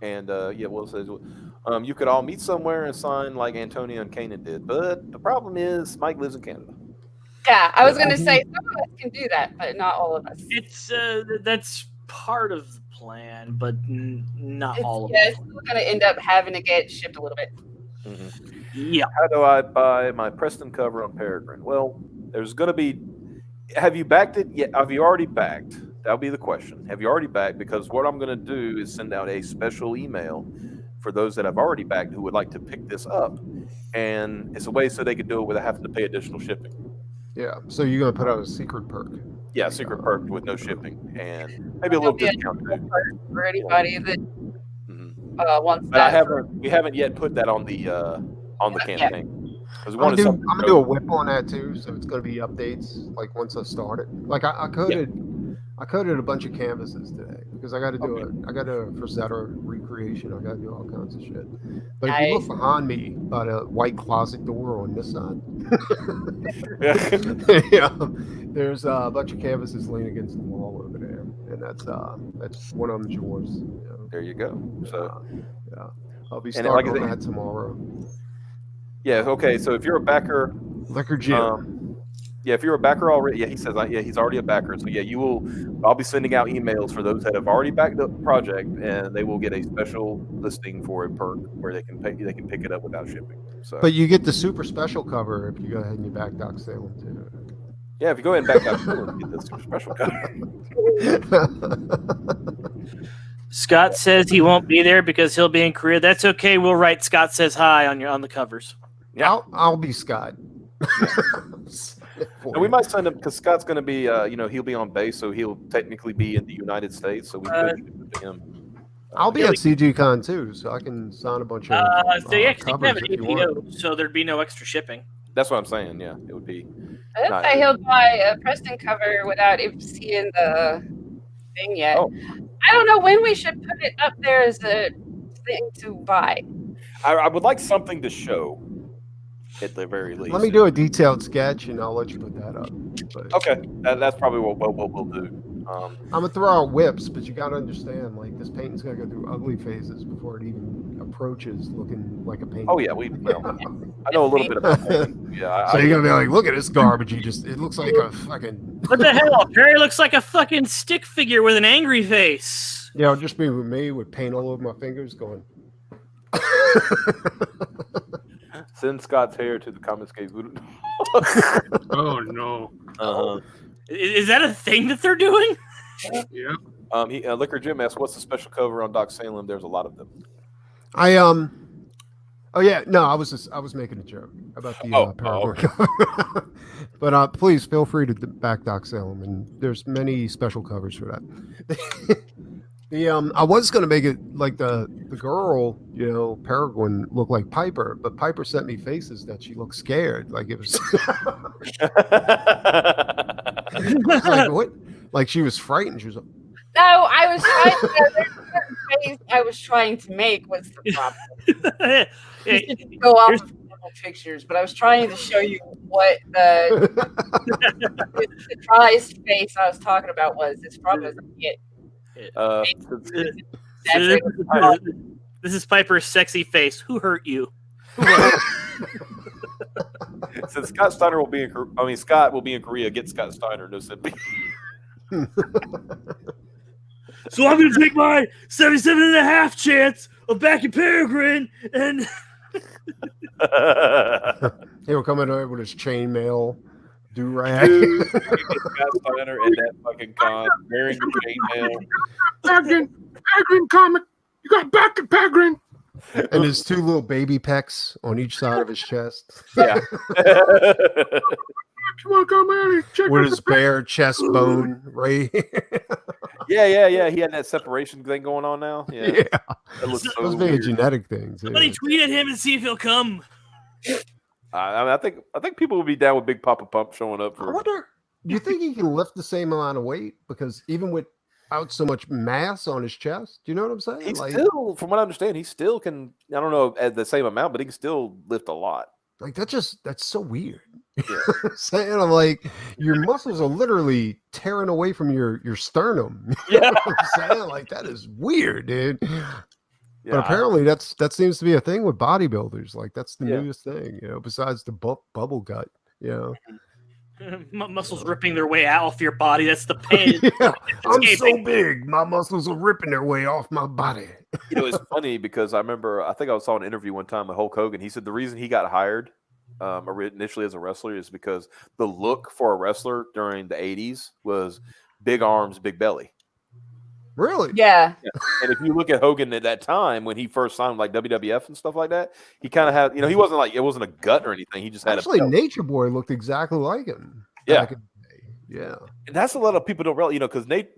and what it says, you could all meet somewhere and sign like Antonio and Kanan did, but the problem is Mike lives in Canada. Yeah, I was gonna say some of us can do that, but not all of us. It's that's part of the plan, but not all of Yeah, it. it's still gonna end up having to get shipped a little bit. Mhm. Yeah. How do I buy my Preston cover on Peregrine? Well, there's going to be. Have you backed it yet? Have you already backed? That'll be the question. Have you already backed? Because what I'm going to do is send out a special email for those that have already backed who would like to pick this up, and it's a way so they could do it without having to pay additional shipping. Yeah. So you're gonna put out a secret perk. Yeah, secret perk with no shipping, and maybe a little discount too for anybody that wants But that. we haven't yet put that on the campaign. Because I'm gonna do a whip on that too, so it's gonna be updates like once I start it. Like I coded a bunch of canvases today because I got to do for Zeta recreation. I got to do all kinds of shit. But if you look behind me by the white closet door on this side, yeah, there's a bunch of canvases leaning against the wall over there, and that's one of them's yours. You know? There you go. So yeah, I'll be starting on that tomorrow. Yeah. Okay. So if you're a backer, Liquor Jim. Yeah, if you're a backer already, he says, he's already a backer. So I'll be sending out emails for those that have already backed up the project, and they will get a special listing for a perk where they can pick it up without shipping. So, but you get the super special cover if you go ahead and you back Doc Salem too. Yeah, if you go ahead and back Doc Salem, you get the super special cover. Scott says he won't be there because he'll be in Korea. That's okay. We'll write Scott says hi on the covers. Yeah, I'll be Scott. And we might send him because Scott's going to be, he'll be on base, so he'll technically be in the United States. So we could ship it to him. I'll be at CGCon too, so I can sign a bunch of. They actually have an APO, so there'd be no extra shipping. That's what I'm saying. Yeah, it would be. I think he'll buy a Preston cover without even seeing the thing yet. Oh. I don't know when we should put it up there as a thing to buy. I would like something to show. At the very least. Let me do a detailed sketch, and I'll let you put that up. But, okay, that's probably what we'll do. I'm gonna throw out whips, but you gotta understand, like this painting's gotta go through ugly phases before it even approaches looking like a painting. Oh yeah, I know a little bit about painting. Yeah. So you're gonna be like, look at this garbage. It looks like a fucking. What the hell? Perry looks like a fucking stick figure with an angry face. Yeah, it'll just be with me with paint all over my fingers, going. Send Scott's hair to the comments cave. Oh no! Is that a thing that they're doing? Yeah. Liquor Jim asked, "What's the special cover on Doc Salem?" There's a lot of them. Oh yeah, no, I was making a joke about the Paragon cover. But please feel free to back Doc Salem, and there's many special covers for that. I was gonna make it like the girl, Peregrine looked like Piper, but Piper sent me faces that she looked scared, like it was like what? Like she was frightened. She was like, no, I was trying to face I was trying to make was the problem. Go off of pictures, but I was trying to show you what the surprised face I was talking about was. This problem is this is Piper's sexy face. Who hurt you? Since Scott will be in Korea. Get Scott Steiner. No sympathy. So I'm going to take my 77.5 chance of backing Peregrine, and he'll come in there with his chainmail do-rag. Dude, Scott Steiner and that fucking con wearing the chainmail. Peregrine comic. You got back to Peregrine. And his two little baby pecs on each side of his chest. Yeah. You want to come in and check with his bare chest bone, right? Yeah. He had that separation thing going on now. Yeah. That looks so must be a genetic thing. Somebody tweet at him and see if he'll come. I think people will be down with Big Papa Pump showing up. I wonder, do you think he can lift the same amount of weight? Because even without so much mass on his chest, do you know what I'm saying? He still, from what I understand, he still can. I don't know at the same amount, but he can still lift a lot. Like that's so weird. Yeah. Saying I'm like, your muscles are literally tearing away from your sternum. You know what I'm saying? Like that is weird, dude. Yeah, but apparently that seems to be a thing with bodybuilders. Like that's the newest thing, besides the bubble gut, muscles ripping their way out of your body. That's the pain. I'm so big, my muscles are ripping their way off my body. It's funny because I think I saw an interview one time with Hulk Hogan. He said the reason he got hired initially as a wrestler is because the look for a wrestler during the 80s was big arms, big belly. Really? Yeah. And if you look at Hogan at that time when he first signed like WWF and stuff like that, he kind of had, he wasn't like, it wasn't a gut or anything. He just had Actually, a belly. Nature Boy looked exactly like him. Yeah. Back in the day. Yeah. And that's a lot of people don't realize, because Nate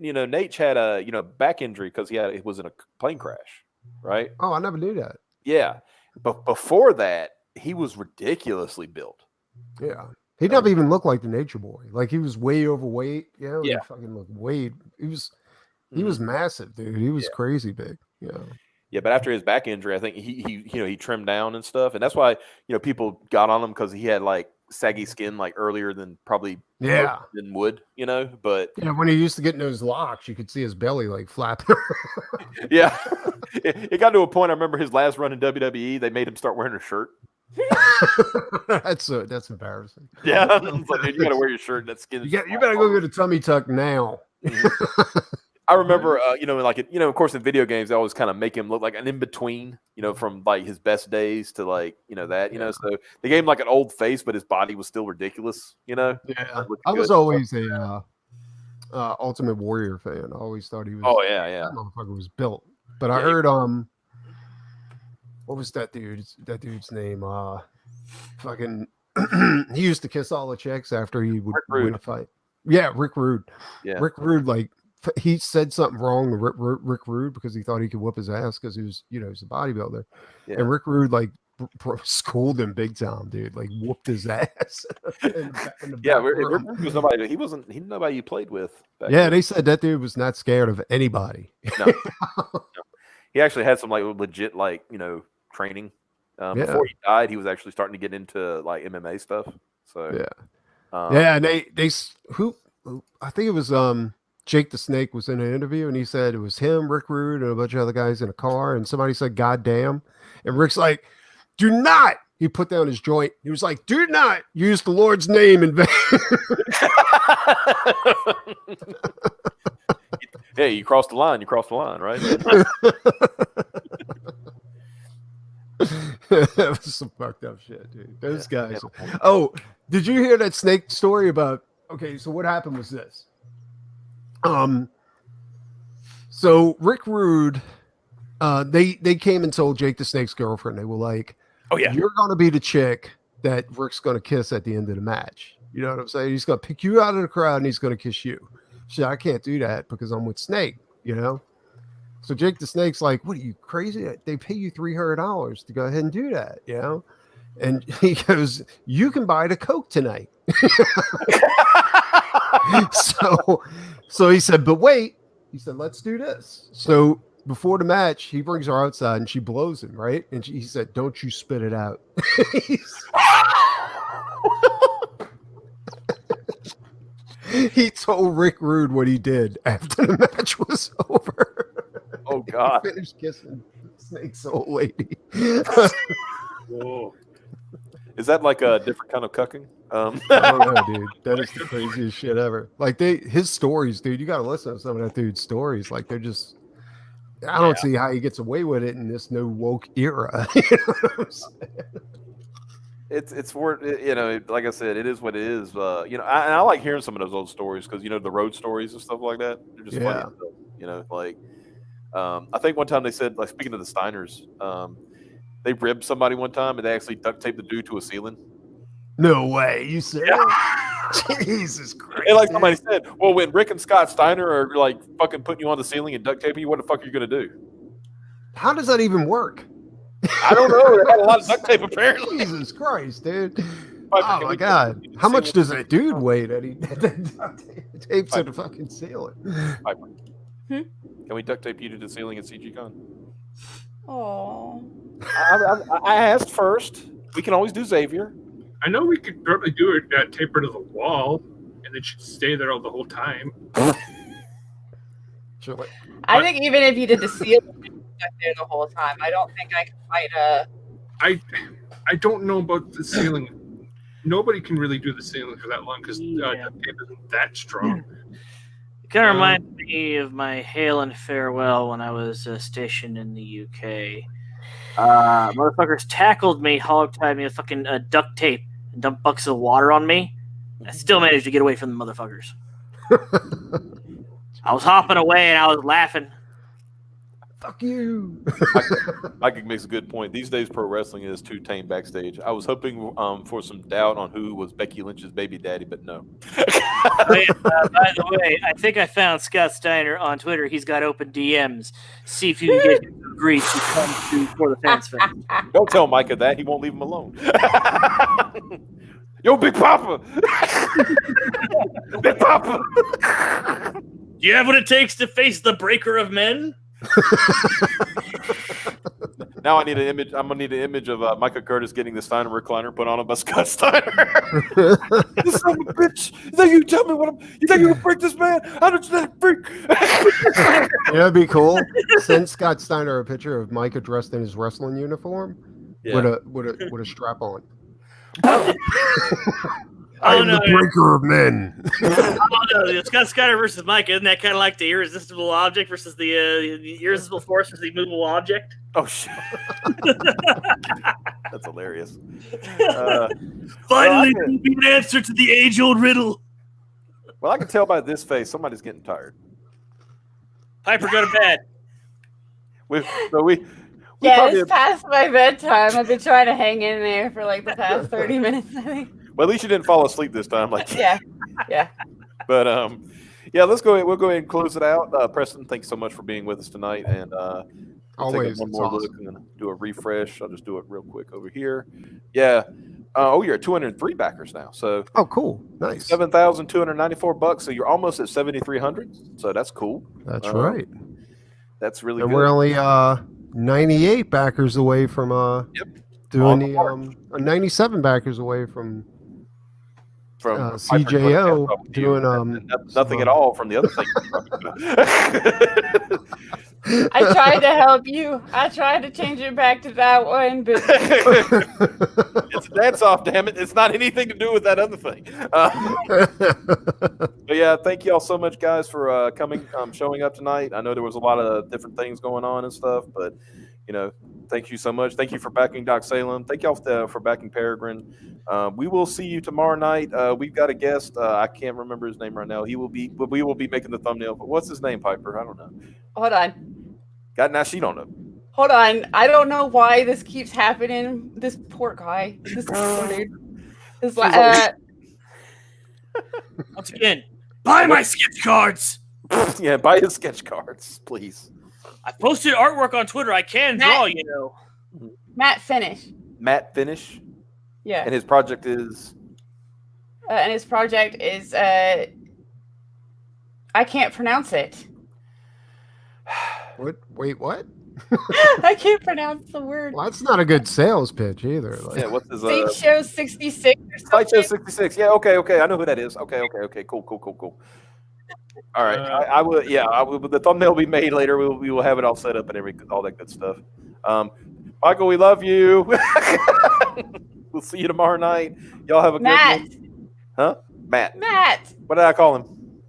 had a, back injury because it was in a plane crash, right? Oh, I never knew that. Yeah. But before that, he was ridiculously built. Yeah. He never even looked like the Nature Boy. Like, he was way overweight. Yeah. Yeah. He fucking looked way. He was massive, dude. He was crazy big. Yeah. Yeah, but after his back injury, I think he trimmed down and stuff, and that's why people got on him because he had like saggy skin like earlier than probably than would. But when he used to get in those locks, you could see his belly like flapping. Yeah, it got to a point. I remember his last run in WWE. They made him start wearing a shirt. That's embarrassing. Yeah, it's like, dude, you got to wear your shirt. That skin. You better go get a tummy tuck now. I remember, of course, in video games, they always kind of make him look like an in between, from like his best days to like, that, so they gave him like an old face, but his body was still ridiculous, Yeah, I was always a Ultimate Warrior fan. I always thought he was. Oh yeah. That motherfucker was built. But I heard what was that dude? That dude's name? Fucking. He used to kiss all the chicks after he would win a fight. Yeah, Rick Rude. Yeah, Rick Rude like. He said something wrong to Rick Rude because he thought he could whoop his ass because he was, he's a bodybuilder. Yeah. And Rick Rude like schooled him big time, dude. Like whooped his ass. in the Rick Rude was nobody. He wasn't nobody you played with. They said that dude was not scared of anybody. No. He actually had some like legit training. Before he died, he was actually starting to get into like MMA stuff. So and they who I think it was Jake the Snake was in an interview and he said it was him, Rick Rude, and a bunch of other guys in a car. And somebody said, "God damn." And Rick's like, "Do not." He put down his joint. He was like, "Do not use the Lord's name in vain." Hey, you crossed the line. You crossed the line, right? That was some fucked up shit, dude. Those guys. Oh, did you hear that Snake story about? Okay, so what happened was this. So Rick Rude, they came and told Jake the Snake's girlfriend, they were like, "Oh yeah, you're gonna be the chick that Rick's gonna kiss at the end of the match." You know what I'm saying? He's gonna pick you out of the crowd and he's gonna kiss you. She said, "I can't do that because I'm with Snake," So Jake the Snake's like, "What are you crazy? They pay you $300 to go ahead and do that, And he goes, "You can buy the Coke tonight." So he said, "But wait," he said, "let's do this." So before the match, he brings her outside and she blows him, right? And he said, "Don't you spit it out." He told Rick Rude what he did after the match was over. Oh God! He finished kissing Snake's old lady. Whoa. Is that like a different kind of cucking? I don't know, dude. That is the craziest shit ever. Like his stories, dude. You got to listen to some of that dude's stories. Like they're just. I don't see how he gets away with it in this no woke era. You know what I'm saying? It's for like I said, it is what it is. I like hearing some of those old stories because the road stories and stuff like that. They're just funny. I think one time they said, like speaking of the Steiners, they ribbed somebody one time and they actually duct taped the dude to a ceiling. No way, you said? Yeah. Jesus Christ! And like somebody said, well, when Rick and Scott Steiner are like fucking putting you on the ceiling and duct taping you, what the fuck are you gonna do? How does that even work? I don't know. They had a lot of duct tape apparently. Jesus Christ, dude! Oh my God! How much does that dude weigh that he tapes to the fucking ceiling? Piper. Can we duct tape you to the ceiling at CGCon? Oh. I asked first. We can always do Xavier. I know we could probably do it tape her to the wall, and then she'd stay there all the whole time. Sure. I think even if you did the ceiling there the whole time, I don't think I could fight a. I don't know about the ceiling. Nobody can really do the ceiling for that long because duct tape isn't that strong. It kind of reminds me of my hail and farewell when I was stationed in the UK. Motherfuckers tackled me, hog-tied me with fucking duct tape and dumped buckets of water on me. I still managed to get away from the motherfuckers. I was hopping away and I was laughing. Fuck you. Mike makes a good point. These days, pro wrestling is too tame backstage. I was hoping for some doubt on who was Becky Lynch's baby daddy, but no. By the way, I think I found Scott Steiner on Twitter. He's got open DMs. See if you can get him to agree to come to For the Fans Fest. Don't tell Micah that. He won't leave him alone. Yo, Big Papa. Big Papa. Do you have what it takes to face the breaker of men? Now I need an image. I'm gonna need an image of Micah Curtis getting the Steiner recliner put on him by Scott Steiner. You son of a bitch! You think you tell me what I'm? You think you can break this man? How did you freak? It'd be cool. Send Scott Steiner a picture of Micah dressed in his wrestling uniform with a strap on. I am the breaker of men. The Scott Steiner versus Mike, isn't that kind of like the irresistible object versus the irresistible force versus the immovable object? Oh shit! That's hilarious. Finally, will be an answer to the age-old riddle. Well, I can tell by this face somebody's getting tired. Piper, go to bed. It's past my bedtime. I've been trying to hang in there for like the past 30 minutes, I think. Well, at least you didn't fall asleep this time. Yeah. But let's go ahead. We'll go ahead and close it out. Preston, thanks so much for being with us tonight. And always take one more look and then do a refresh. I'll just do it real quick over here. Yeah. You're at 203 backers now. So cool, nice. $7,294. So you're almost at 7,300. So that's cool. That's right. That's really and good. We're only 98 backers away from doing the 97 backers away from CJO doing nothing at all from the other thing. I tried to help you. I tried to change it back to that one, but it's a dance off, damn it. It's not anything to do with that other thing. But yeah, thank you all so much, guys, for coming, showing up tonight. I know there was a lot of different things going on and stuff, but thank you so much. Thank you for backing Doc Salem. Thank y'all for backing Peregrine. We will see you tomorrow night. We've got a guest. I can't remember his name right now. We will be making the thumbnail. But what's his name, Piper? I don't know. Hold on. God, now she don't know. Hold on. I don't know why this keeps happening. This poor guy. This poor dude. Once again, buy my sketch cards. Yeah, buy his sketch cards, please. I posted artwork on Twitter. I can draw, Matt Finish. Matt Finish? Yeah. And his project is? I can't pronounce it. What? Wait, what? I can't pronounce the word. Well, that's not a good sales pitch either. Yeah, what's his Sideshow 66 or something? Sideshow 66. Yeah, okay. I know who that is. Okay. Cool. All right. I will. Yeah, the thumbnail will be made later. We will have it all set up and all that good stuff. Michael, we love you. We'll see you tomorrow night. Y'all have a good one. Huh? Matt. What did I call him?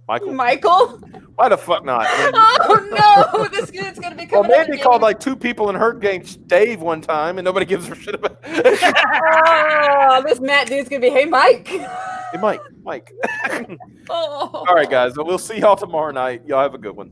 Michael? Why the fuck not? Oh no! This kid's gonna be coming. Well, Mandy called like 2 people in her game Dave one time, and nobody gives her shit about it. This Matt dude's gonna be, hey Mike. Hey Mike. Oh. All right, guys. We'll see y'all tomorrow night. Y'all have a good one.